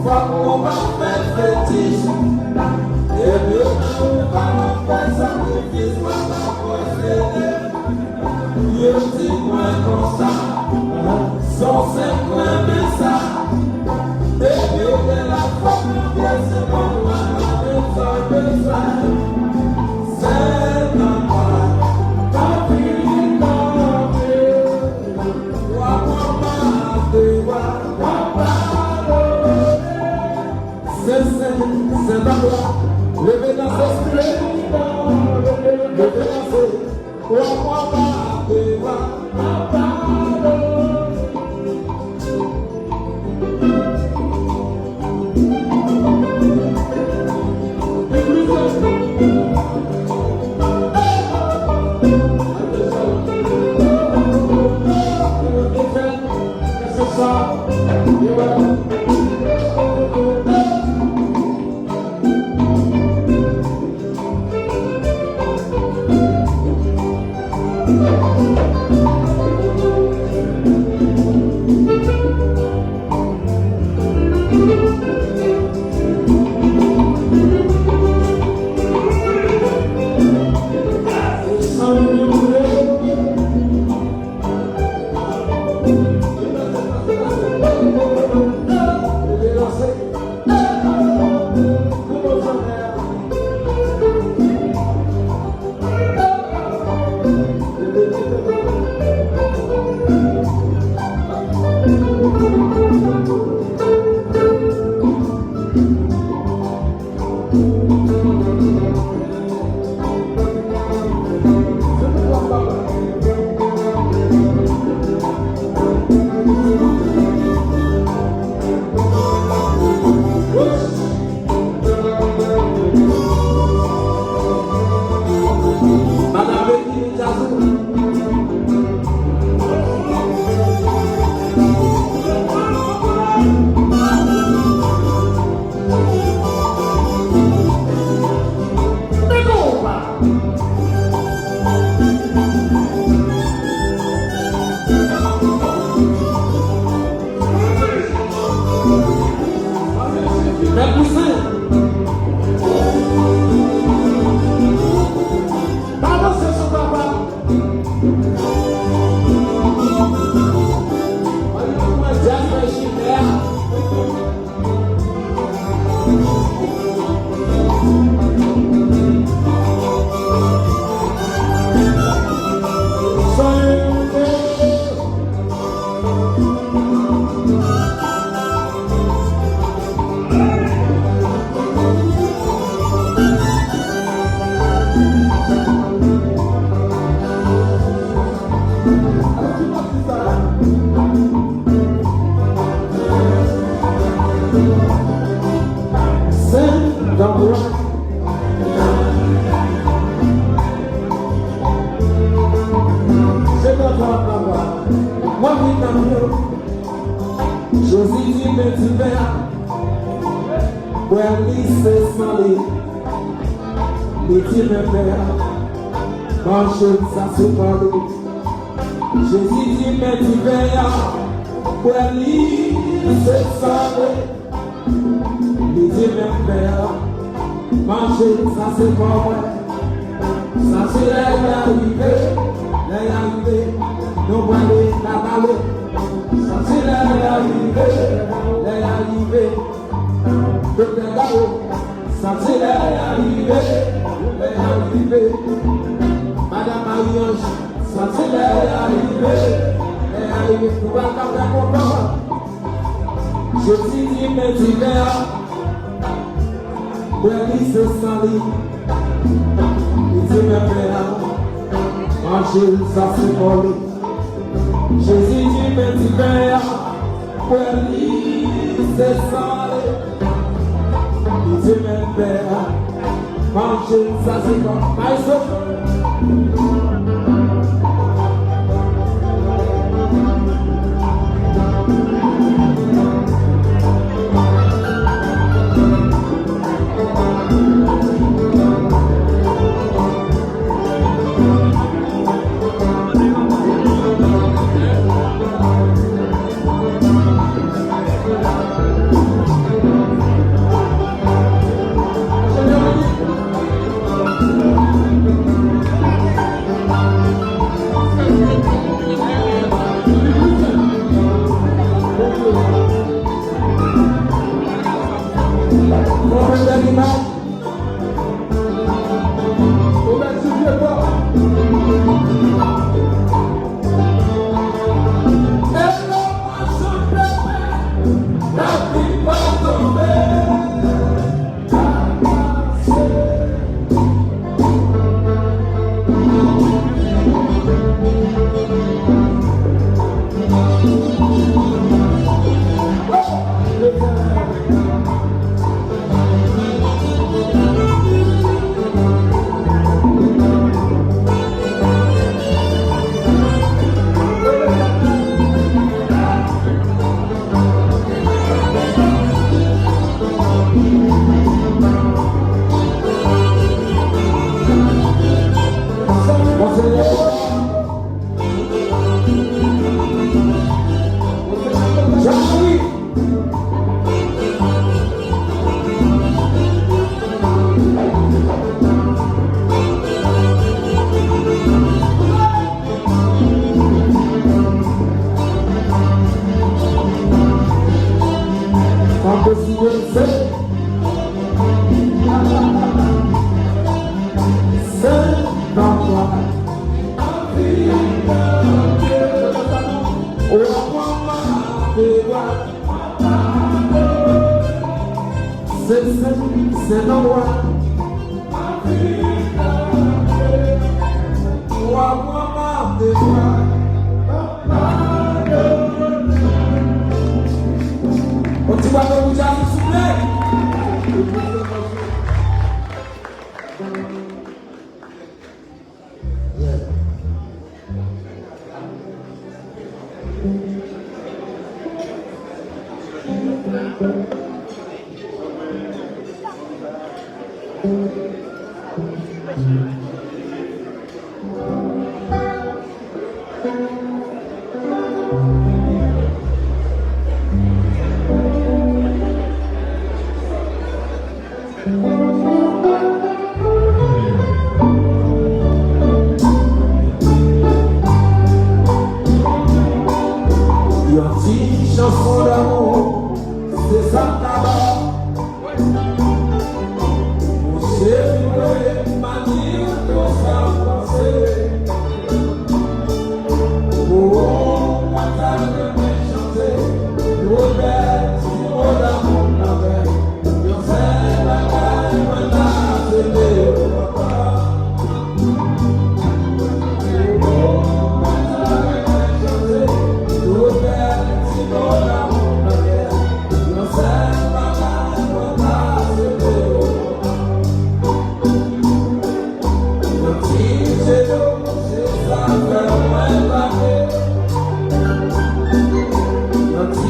[SPEAKER 3] Faut qu'on va faire fétiche. Et bien, on va faire sacrifice, on va faire je dis moi comme ça, sans cinq ça. Et puis de la forme, c'est bon, avec ça, c'est normal. Ta vie, c'est d'abord, levez dans ce esprit, levez dans ce Jésus dit, mais tu verras, pour lui, c'est ça. Il dit, même père, manger, ça c'est pas vrai. Ça c'est l'arrivée, nous voyons la balle. Ça c'est l'arrivée, de Pédalo. Ça c'est l'arrivée, Madame Marie-Ange. Ça c'est l'arrivée, pour la carte de comprendre. Je suis dit, mais tu verras, pour lui c'est sans lit. Il dit, mais père, manger, ça c'est pour lui. Jésus dit, mais tu verras, pour lui c'est sans lit. Il dit, mais père, manger, ça c'est pour lui. c'est l'endroit.
[SPEAKER 2] On dit pas que vous avez soufflé.
[SPEAKER 3] Chanson d'amour, c'est ça d'abord. C'est manière de s'avancer. Oh, moi t'as jamais chanté. Robert, si on l'amour n'avait. Yo c'est la caille, moi t'as cédé au papa. Oh, moi t'as jamais chanté. Robert, si on l'amour n'avait. Yo c'est la caille, moi t'as cédé au papa. C'est ça, faire moins parler. Notre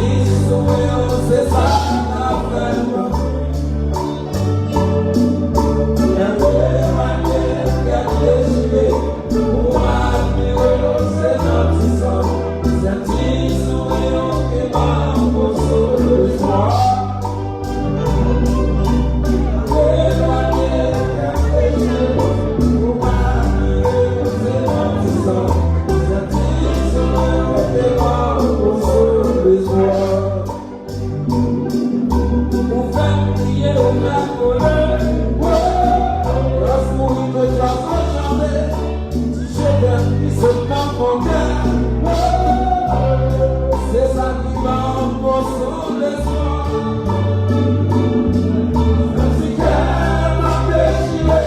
[SPEAKER 3] sourire, c'est ça, la faire. Regardez, regardez, pour admirer, c'est notre sang. C'est un petit sourire qui m'a embossé le soir. Regardez, regardez, pour admirer, c'est notre sang. C'est un petit sourire qui m'a embossé le soir. Pour faire prier la colère. C'est ça qui va embrasser les soirs. Même si qu'elle m'a déchiré,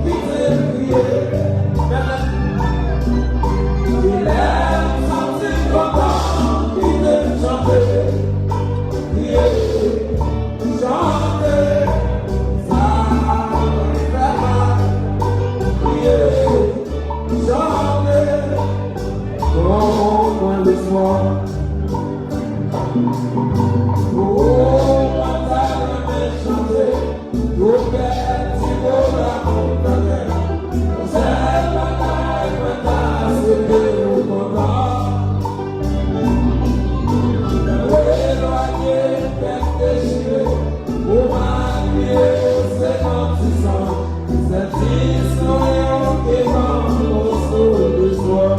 [SPEAKER 3] qui s'est crié, il est senti content, il t'aime chanter, crier, chanter, ça fait mal, crier, chanter. Oh, moi le soir. Oh, moi t'as jamais chanté. Robert, si vous l'amour t'avait. C'est la caille, moi t'as cédé au content. Éloigné, fait déchiré. Pour m'habiller, c'est comme si sang. C'est petit sourire qui m'embrasse le soir.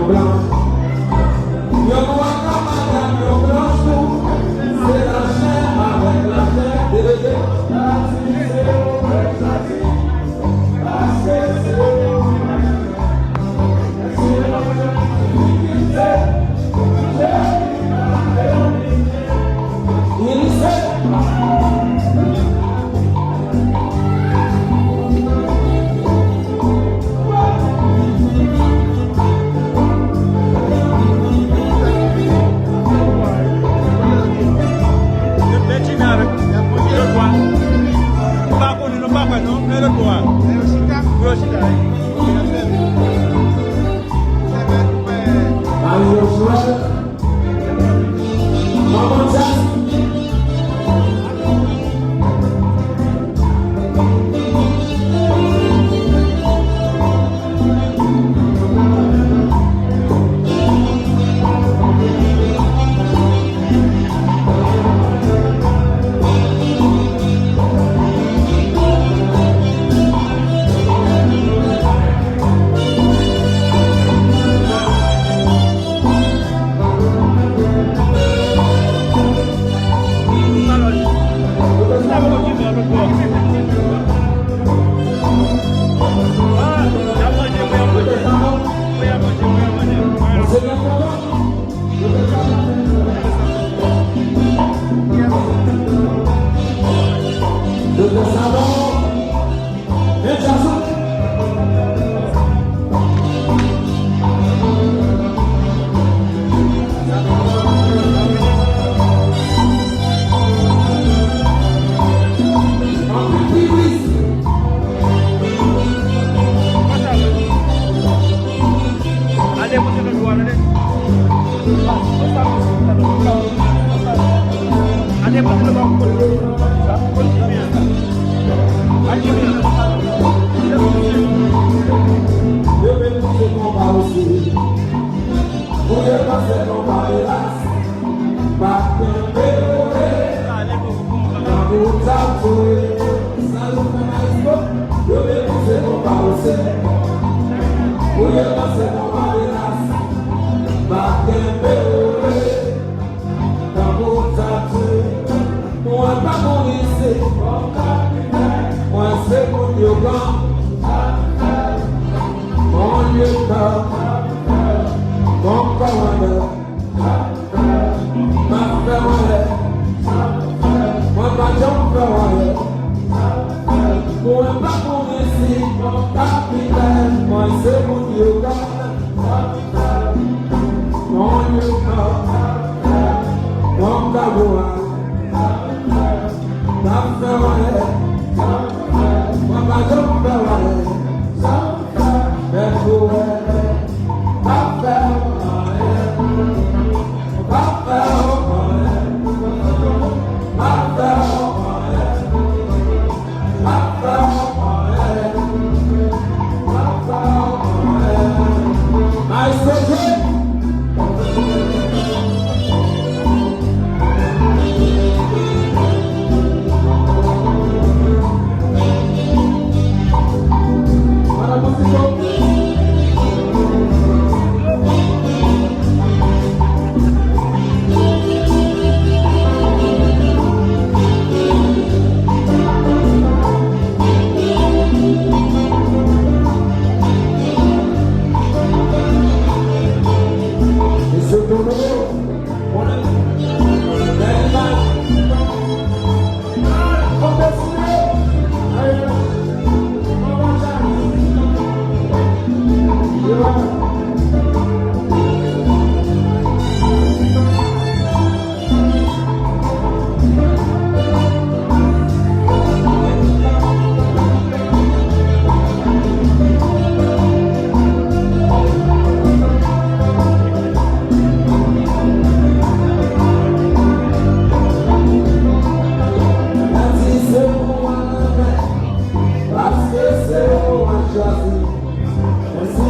[SPEAKER 2] blanc. Yo noir madame, yo blanche tout. C'est la chair avec la chair. Délégué.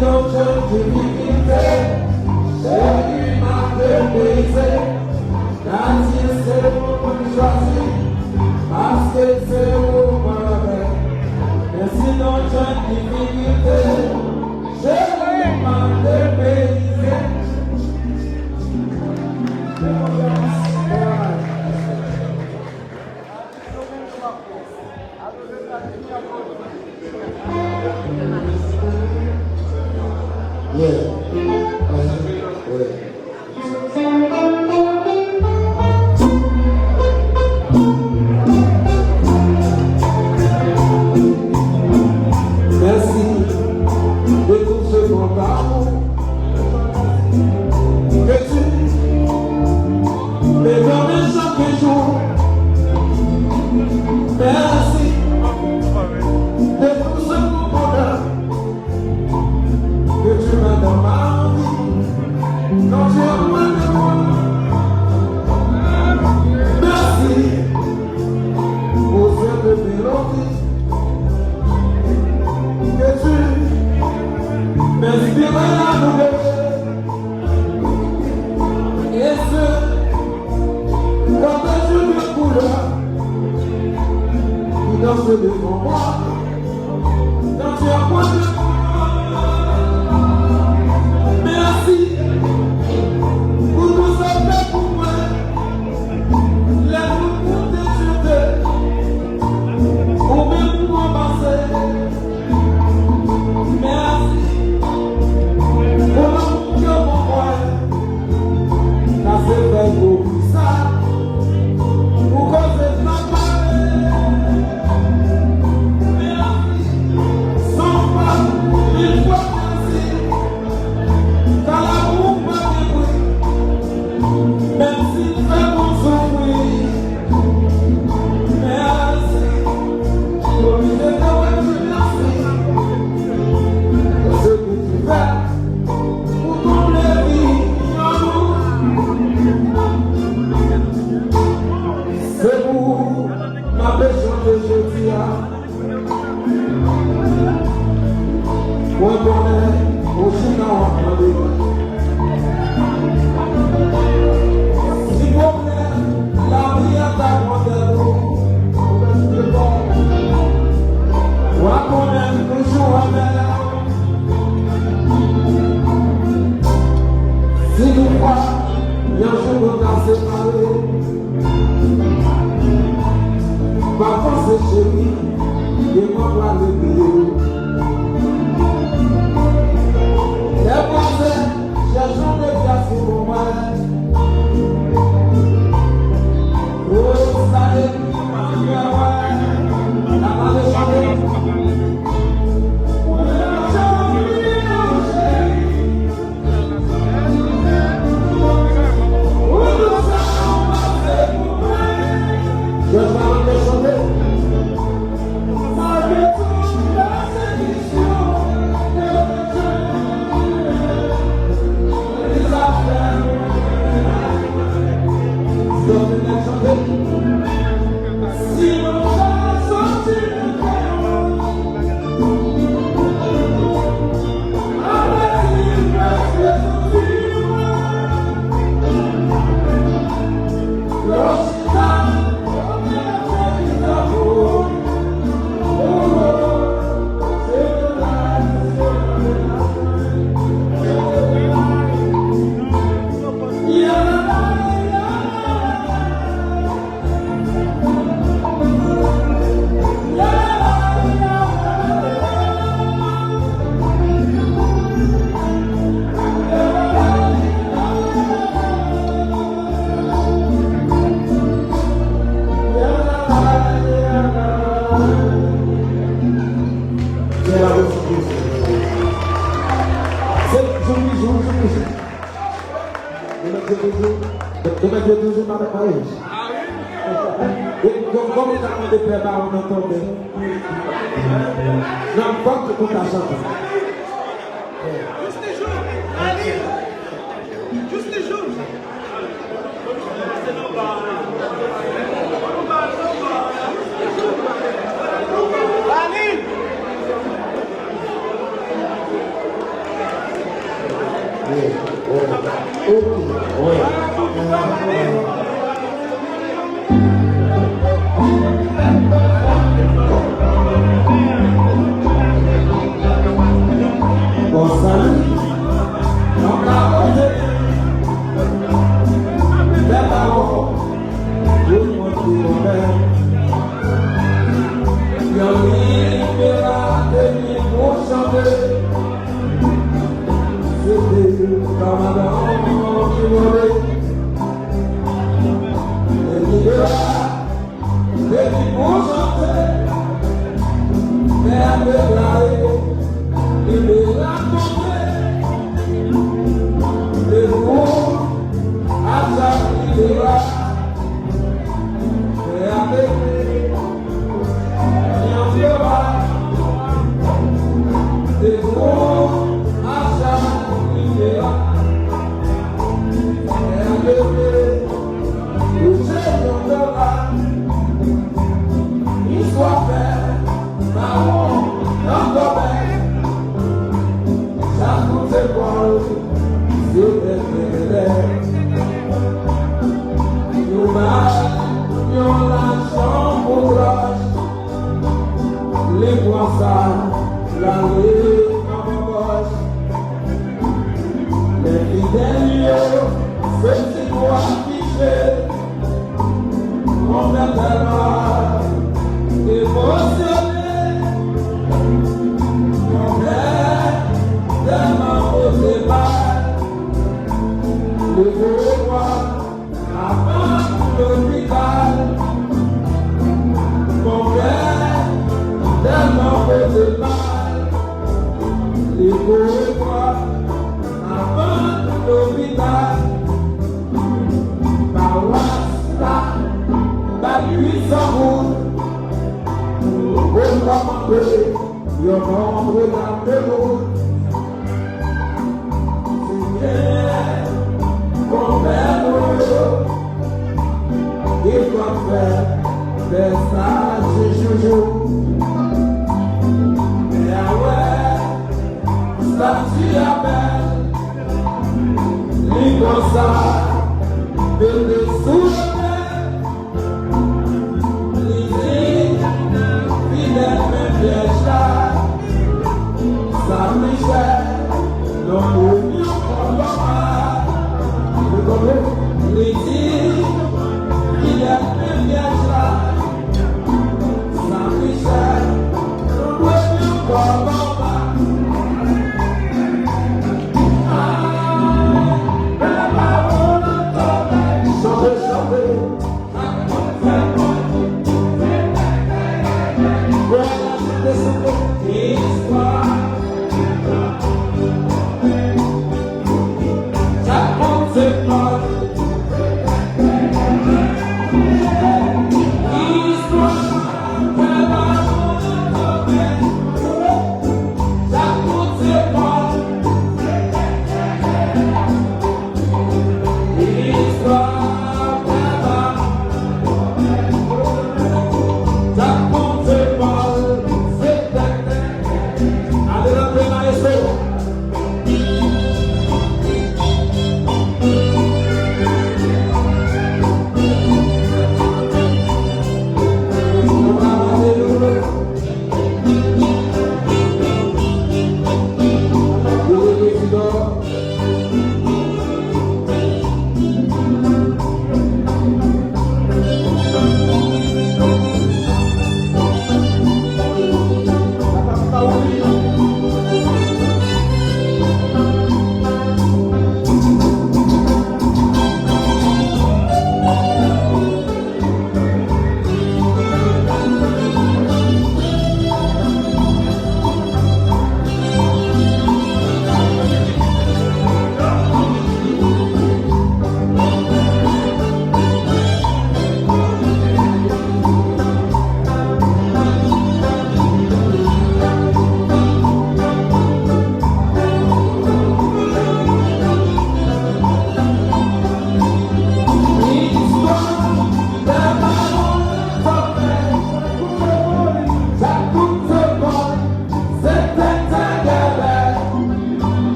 [SPEAKER 3] Don't Merci de tout ce grand amour que tu me donnes chaque jour. Merci de tout ce bonheur que tu mets dans ma vie. Quand tu es loin de moi. Merci pour cette mélodie que tu m'inspires à nouvelle. Et ce, quand tes yeux de couleur qui dansent devant moi, quand tu as point de moi. Merci pour tout ça fait pour moi. Les mots pour tes yeux, pour même pour m'embrasser. Merci pour l'amour que mon moi n'a fait pour ça, pour causer ma paix. Merci, sans pas mille fois merci, car l'amour m'a débrouillé, même s'il fait mon souffrir. Merci, pour lui de merci. Ce que tu fais pour ton vie en nous, c'est pour ma péché de jeudi. Pour connaître aussi dans la vie. Si vous voulez, la vie est à prendre l'eau. Pour connaître toujours la mer. Si nous croyons, il y a un jour où on a séparé. Parfois c'est chéri, et moi je dois le dire. Les voisins, cherchons des places pour moi. Oh, ça est, la main de chanter. Je vais me chanter. Malgré toute la séduction de Dieu, les affaires, je vais me chanter. Si l'on a sorti le cœur, avec une place de toujours dans le mariage. Comme nous avons des préparés, on entend bien. Non, comme tu comptes à chanter.
[SPEAKER 5] Juste les jours. Allez. Juste les jours. Allez.
[SPEAKER 2] c'était comme avant qui volait. Et qui vont chanter, mais à déclarer, il est raconté. Et vous, à chaque idée-là, et avec et on verra. Et vous, à chaque idée-là, et avec nous, on verra. Histoire faite, marron, encore belle. Chaque coup de bol, c'est le nous marchions la chambre blanche, les poissons, la rue comme poche. Les fidèles, petits pois affichés, on met tellement émotionné, on est tellement posé mal, le beau roi. Avant l'hôpital, mon père, tellement fait mal, les beaux et moi, avant l'hôpital, par Wasta, par 800 routes, au commandé, y'a membre dans le route, c'est mon père, il doit faire des sages joujou. Et ah ouais, statue à belle, l'Igosa, de dessous l'idée, fidèle même piège là, Saint-Michel, dans l'union combat, l'idée. Il y a un piège là, Saint-Michel, nous devons comme en bas. Les paroles de ton chanter, chanter. Voilà, c'est histoire. Ça compte, c'est pas.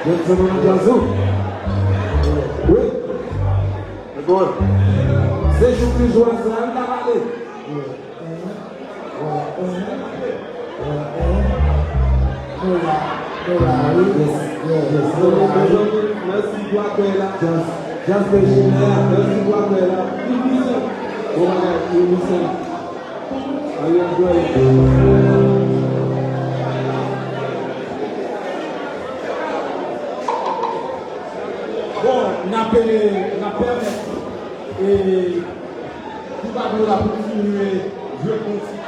[SPEAKER 2] Gentleman Jazou. Oui. C'est jour plus joyeux, on va parler. Merci beaucoup, Just merci beaucoup. Bon, n'a permis et tout va de la continuer, je continue.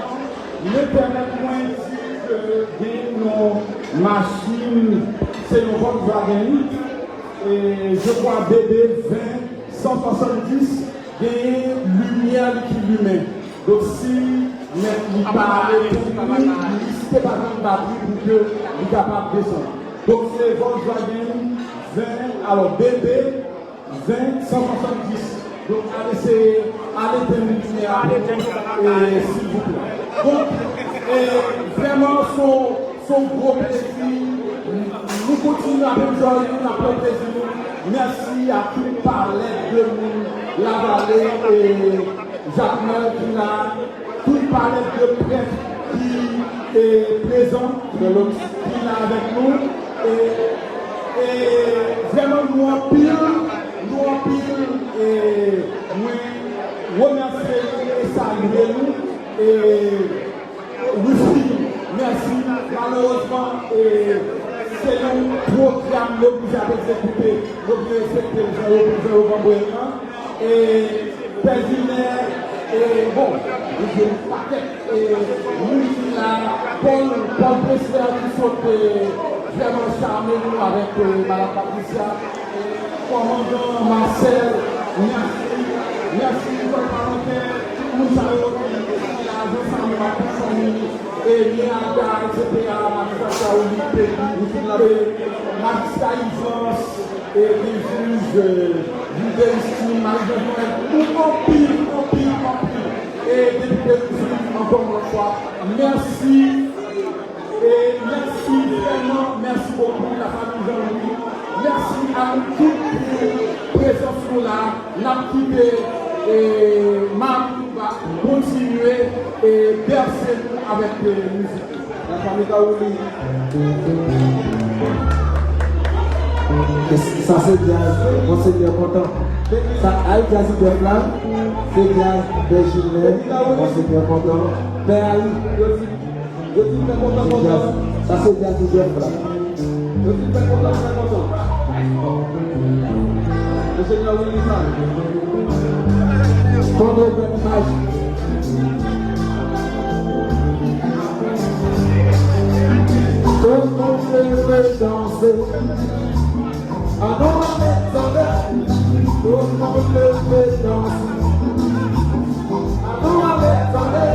[SPEAKER 2] Me permettez-moi que nos machines, c'est nos Volkswagen, et je vois BB 20 170, des lumières qui lumière. Donc si il parle, il pas de batterie pour que il capable de descendre. Donc c'est Volkswagen 20, alors BB 20 170. Donc allez éteindre les lumières, s'il vous plaît. Donc vraiment son gros plaisir. Nous continuons à enjoyer notre plaisir. Merci à tous les palais de la vallée et Jacques Mel qui l'a, tout le palais de presse qui est présent, qui est là avec nous. Et vraiment nous en pile, et nous remercier et saluer nous. Et Lucie, merci. Malheureusement, c'est un programme que vous avez exécuté, vous avez respecté le novembre. Et Pézinaire, et bon, j'ai une paquet, et nous, là, Paul Pressler qui sont vraiment charmés nous avec Mme Patricia, commandant Marcel, merci pour le parlementaire, nous savons qu'il a ensemble ma personne, et Liada, etc., magistrat Yvance, et les juges, d'estime, tout et député encore une fois, merci, et merci vraiment, merci beaucoup la famille Jean-Louis, merci à nous toutes présents là, n'a quitté et Marouba, continuer et bercer nous avec les musiques. La famille Kaouli.
[SPEAKER 3] Ça c'est jazz, moi c'est bien content. Ça aille jazz de flamme, c'est jazz de gilet, moi c'est bien content. Père Ali, je suis très content. Ça c'est jazz de flamme. Je suis très content, très content. Le Seigneur William. Ton open image. Tout le monde veut danser. Ah non, attendez, tout le monde veut danser. Ah non, attendez,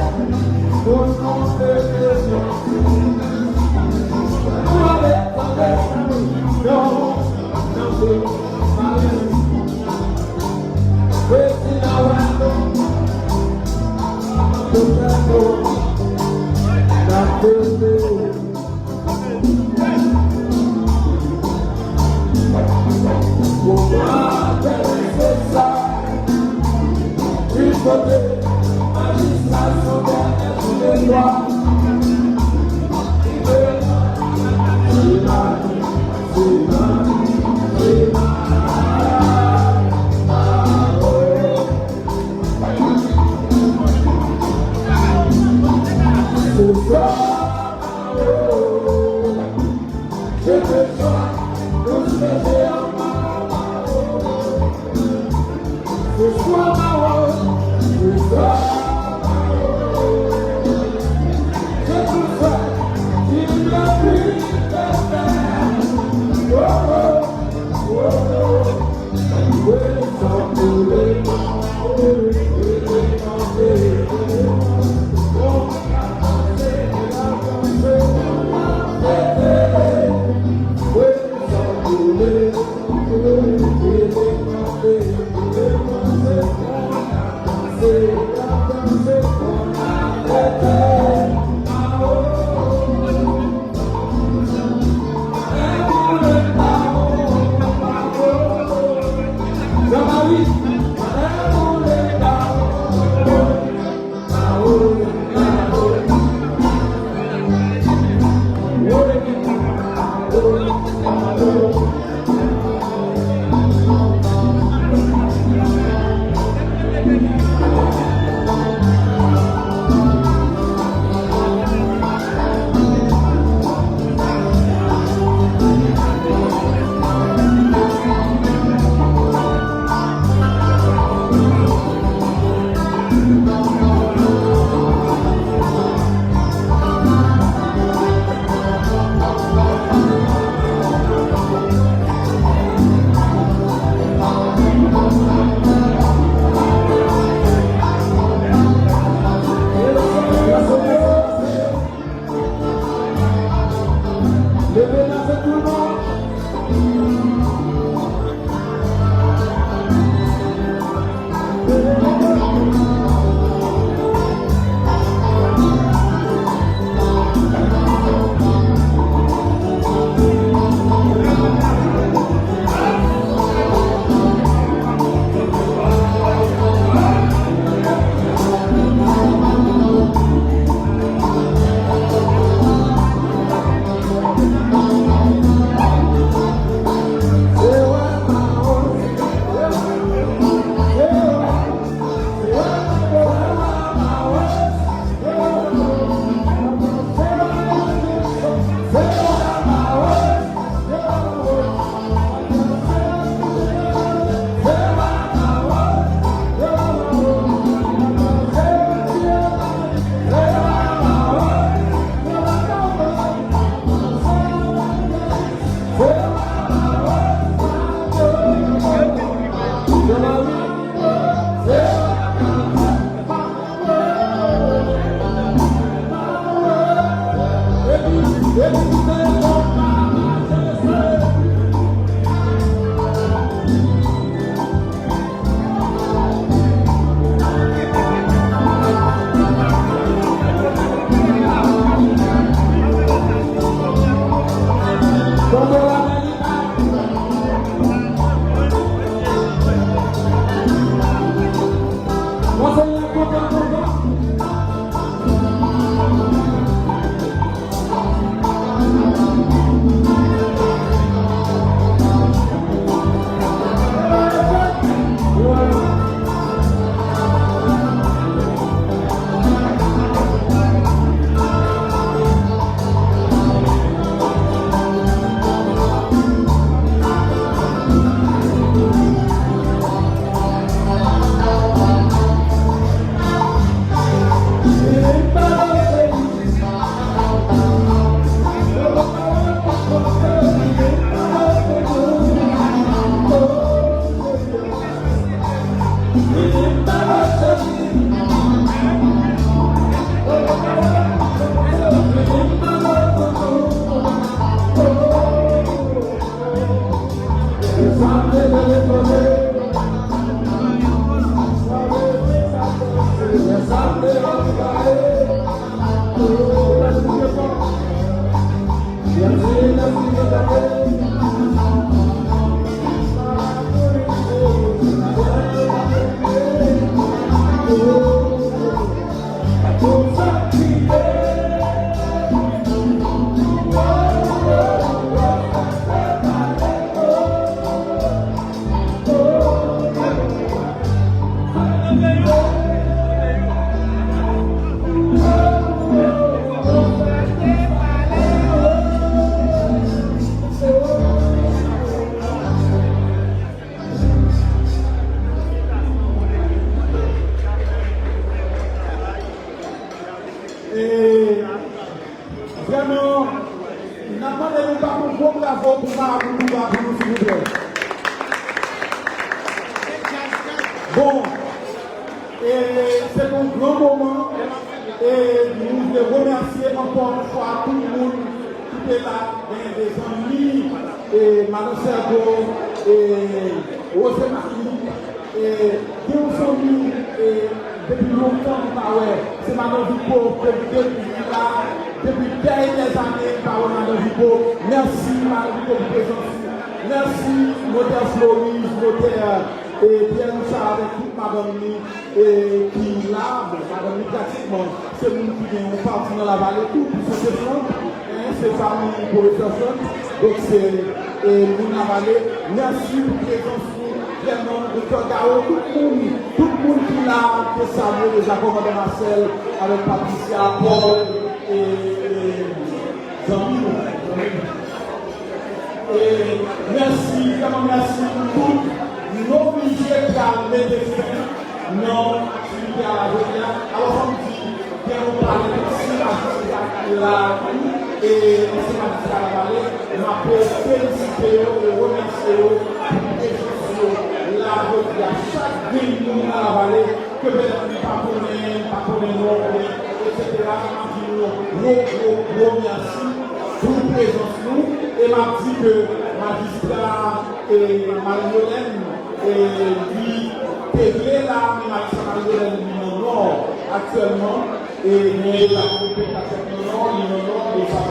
[SPEAKER 3] tout le monde veut danser. Ah non, attendez, non, waiting around, not to
[SPEAKER 1] Bon, c'est un grand moment et nous voulons remercier encore une fois tout le monde qui est là, des amis, et Manon Sergo, et Rosemary, et qui sont venus depuis longtemps, c'est Manon Vico, depuis des années, par Manon Vico. Merci Manon Vico pour présence. Merci, Moteur Floris, Moteur et Pierre Moussa avec toute madame et qui là, madame pratiquement, c'est nous qui vient, on part dans la vallée, tout, c'est famille pour les personnes, donc c'est nous la vallée. Merci pour la présence, vraiment, Dr. Gao, tout le monde qui l'a, que ça veut, les accommodés Marcel, avec Patricia, Paul et Jean-Louis. Et merci, vraiment merci pour tout. Nous obligés par les médecins, non, activité à la journée. Alors, on dit, qu'on parle de la vie et c'est à la vallée. Je peux féliciter et remercier la journée à chaque ville à la vallée, que peut-être pas pour nous, etc. Gros merci. Pour présence nous et m'a dit que magistrat et Marie-Hélène et lui est là, mais Marie-Hélène non actuellement et nous la compétition non et ça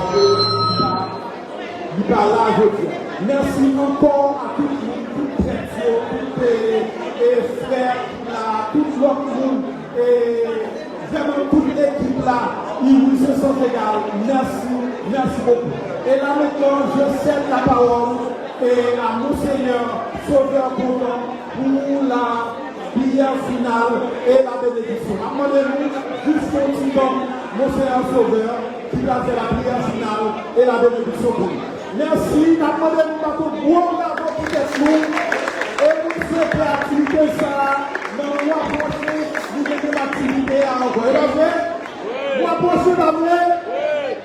[SPEAKER 1] va là aujourd'hui. Merci encore à tous les frères, tout l'autre monde et vraiment toute l'équipe là, ils se sont égal. Merci beaucoup. Et là maintenant, je cède la parole à Monseigneur Sauveur Bourdon pour la prière finale et la bénédiction. Demandez-nous juste un petit temps, Monseigneur Sauveur, qui va faire la prière finale et la bénédiction pour nous. Merci. Demandez-nous par contre, gros bravo pour nous. Et vous souhaitez activité ça. Dans le mois prochain, vous avez l'activité à encore. Et vous approchez d'après?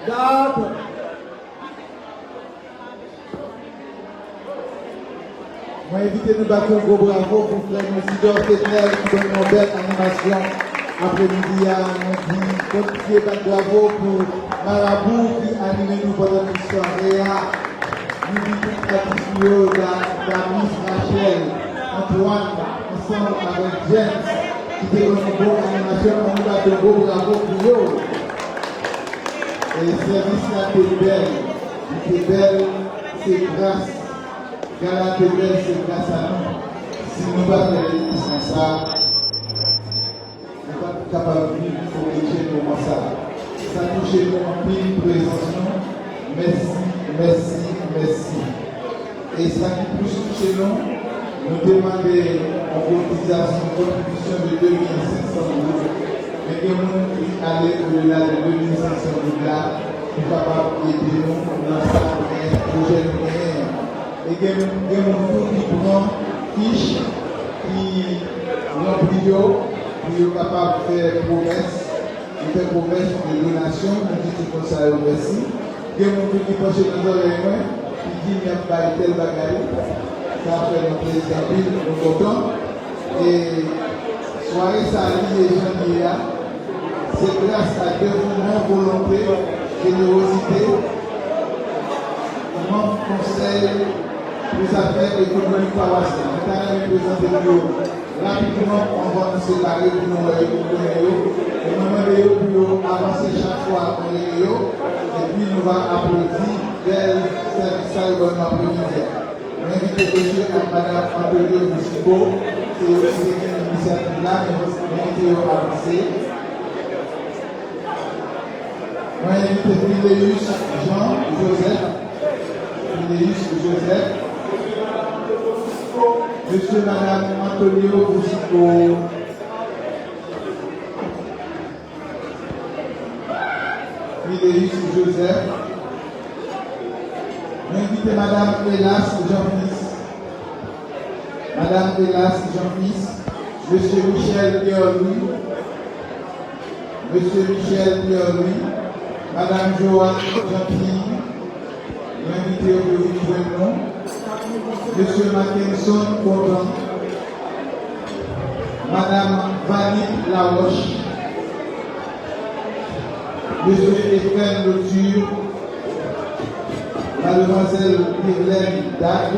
[SPEAKER 1] D'accord.
[SPEAKER 3] Moi, invitez nous battre un gros bravo pour Frère Messidor Ténel qui donne une belle animation après-midi, on dit continuez par bravo pour Marabout qui anime nous pendant toute soirée. Nous disons à Miss Rachel, Antoine, ensemble avec James, qui fait une bonne animation, on nous a de beau bravo pour eux. Et le service là, c'est belle, c'est grâce. Gala de belle, c'est grâce à nous. Si nous ne pas faire ça, nous ne sommes pas capables de vivre pour les chez nous comme ça. Ça touche nous en pile présence. Merci. Et ça qui touche chez nous, nous demandons en contribution de 2500 euros. Mais que nous allons au-delà de 2500 euros là, pour capable d'aider nous dans ce projet numéro. Et que nous qui prend fiche, qui remplit pour être capable de faire promesse de donation, nous disons comme ça, merci. Que nous qui penchons dans l'oreille, qui dit qu'il n'y a pas tel bagage, ça fait notre plaisir, nous contents. Et soirée, ça a les gens là, c'est grâce à dévouement, volonté, générosité, mon conseil des affaires économiques paroissiales. Nous allons présenter rapidement, on va nous séparer pour nous réunir. Et nous allons avancer chaque fois en réunion. Et puis nous allons applaudir dès le service de l'après-midi. Nous invitons monsieur à Mme Antonio Musico, c'est aussi une initiative là, mais nous invitons à avancer. Nous invitons Philéus Jean-Joseph. Monsieur et Madame Antonio Musico. Philéus Joseph. Invitez Madame Hélas Jean-Fils. Madame Hélas Jean-Fils. Monsieur Michel Pierre-Louis. Monsieur Michel Pierre-Louis. Madame Joanne Jean-Pierre. Invité au gouvernement. Monsieur Mackinson Content. Madame Vanille Laroche. Monsieur Ephraim Loture. Mademoiselle Irlène Dac.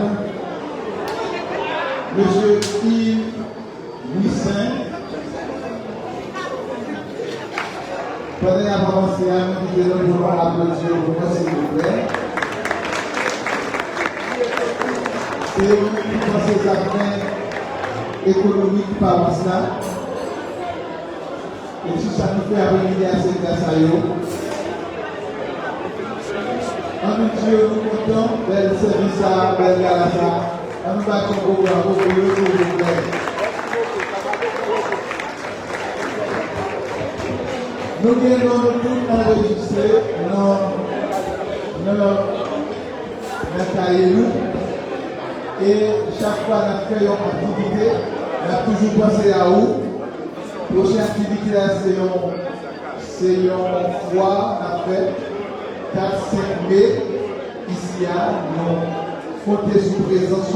[SPEAKER 3] Monsieur Yves Buissin. Pendant la avance, nous devons applaudir pour moi, s'il vous plaît. C'est eux qui font ces affaires économiques par cela. Et tout ça nous fait arriver à cette grâce à eux. En nous Dieu, nous comptons, bel service à bel galata. En nous battons pour bravo pour eux, s'il vous plaît. Nous gagnons tout enregistré dans notre cahier. Et chaque fois qu'on fait une activité, on a toujours pensé à où. Prochaine activité, c'est une foire à faire 4-5 mai. Ici, nous comptons sur présence.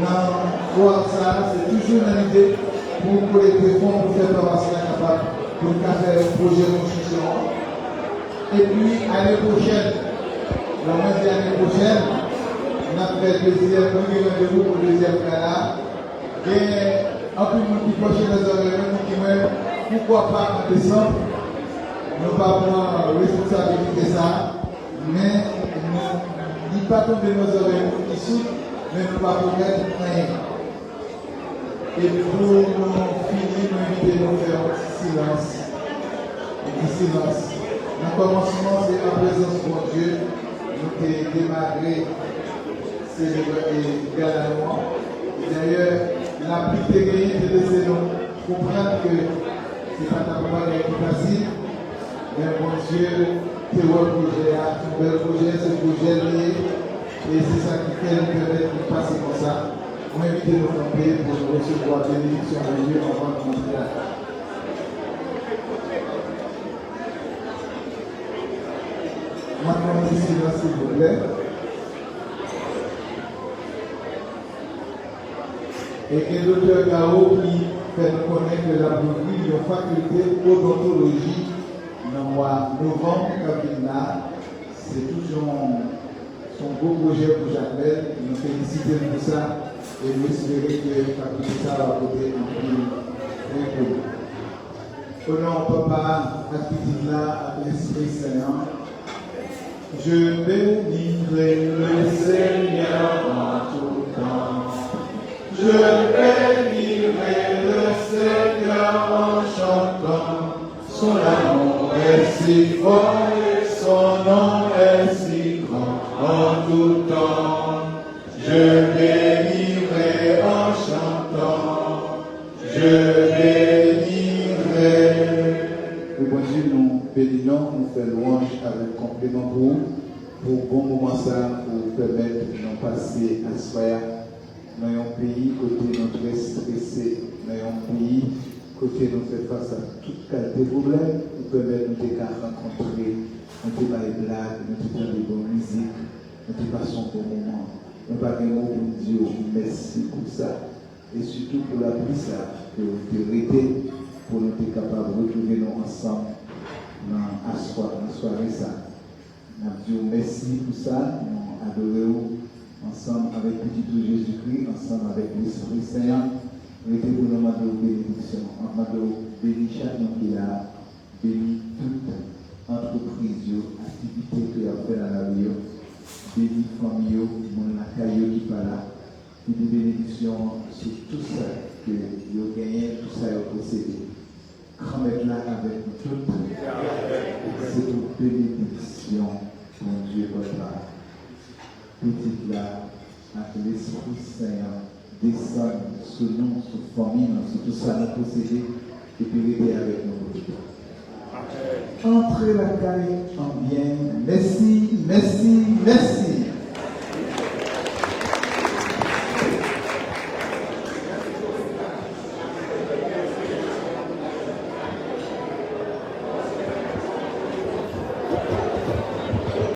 [SPEAKER 3] Dans foire, ça, c'est toujours une idée pour collecter fonds pour faire passer capable pour faire un projet de construction. Et puis, l'année prochaine, l'année prochaine, on a fait le deuxième rendez-vous pour le deuxième gala. Et en plus, nous qui prochains les oreilles, nous qui même, pourquoi pas en décembre, nous ne pas prendre responsabilité ça, mais nous ne pas tomber nos oreilles ici, mais nous ne pas promettre rien. Et pour nous finir, nous inviter nous faire un petit silence. Un petit silence. Le commencement, c'est en présence de Dieu. Nous avons démarré c'est galamment. D'ailleurs, la plus terrible, c'est de laisser nous comprendre que ce n'est pas ta parole qui est facile. Mais mon Dieu, c'est votre projet, un bel projet, c'est un projet lié. Et c'est ça qui fait nous permettre de passer comme ça. On va inviter nos campés pour recevoir la bénédiction de Dieu avant de monter là. Maintenant, ici, là, s'il vous plaît. Et que le docteur Gao qui fait connaître que la ouvrir une faculté d'odontologie dans le mois de novembre, c'est toujours son beau projet pour Jacqueline. Nous félicitons pour ça et nous espérons que la faculté va porter un peu de au nom de papa, activité là, à l'Esprit Saint. Je bénirai le Seigneur en tout temps. Je bénirai le Seigneur en chantant. Son amour est si fort et son nom est si grand en tout temps. Je bénirai en chantant. Je bénirai. Le bon Dieu nous bénissons, nous fait louange avec complément pour bon moment ça, pour permettre de nous passer à soir dans un pays côté nous très stressé, dans un pays côté nous fait face à toute qualité de problème, pour permettre de nous rencontrer, nous te faire des blagues, nous te faire des bonnes musiques, nous te passer un bon moment. Nous pas de mots pour Dieu, merci pour ça. Et surtout pour la pluie ça, que vous te arrêtez pour nous être capables de retrouver nous ensemble dans la soirée ça. Nous disons merci pour ça, nous adorons ensemble avec petit Jésus-Christ, ensemble avec l'Esprit Saint. Nous étions pour nous demander bénédiction. Nous demandons béni chacun qui a béni toute entreprise, activité qu'il a fait dans la vie, béni famille, mon accueil qui pas là, et des bénédictions sur tout ça que vous gagnez, tout ça vous possédez. Grand-mère là avec nous toutes, c'est une bénédiction pour Dieu votre Père. Petite là, avec l'Esprit Saint, descend sur nous, sur famille, sur tout ça nous possédez, et puis restez avec nous. Entrez la caille en bien. Merci, merci, merci.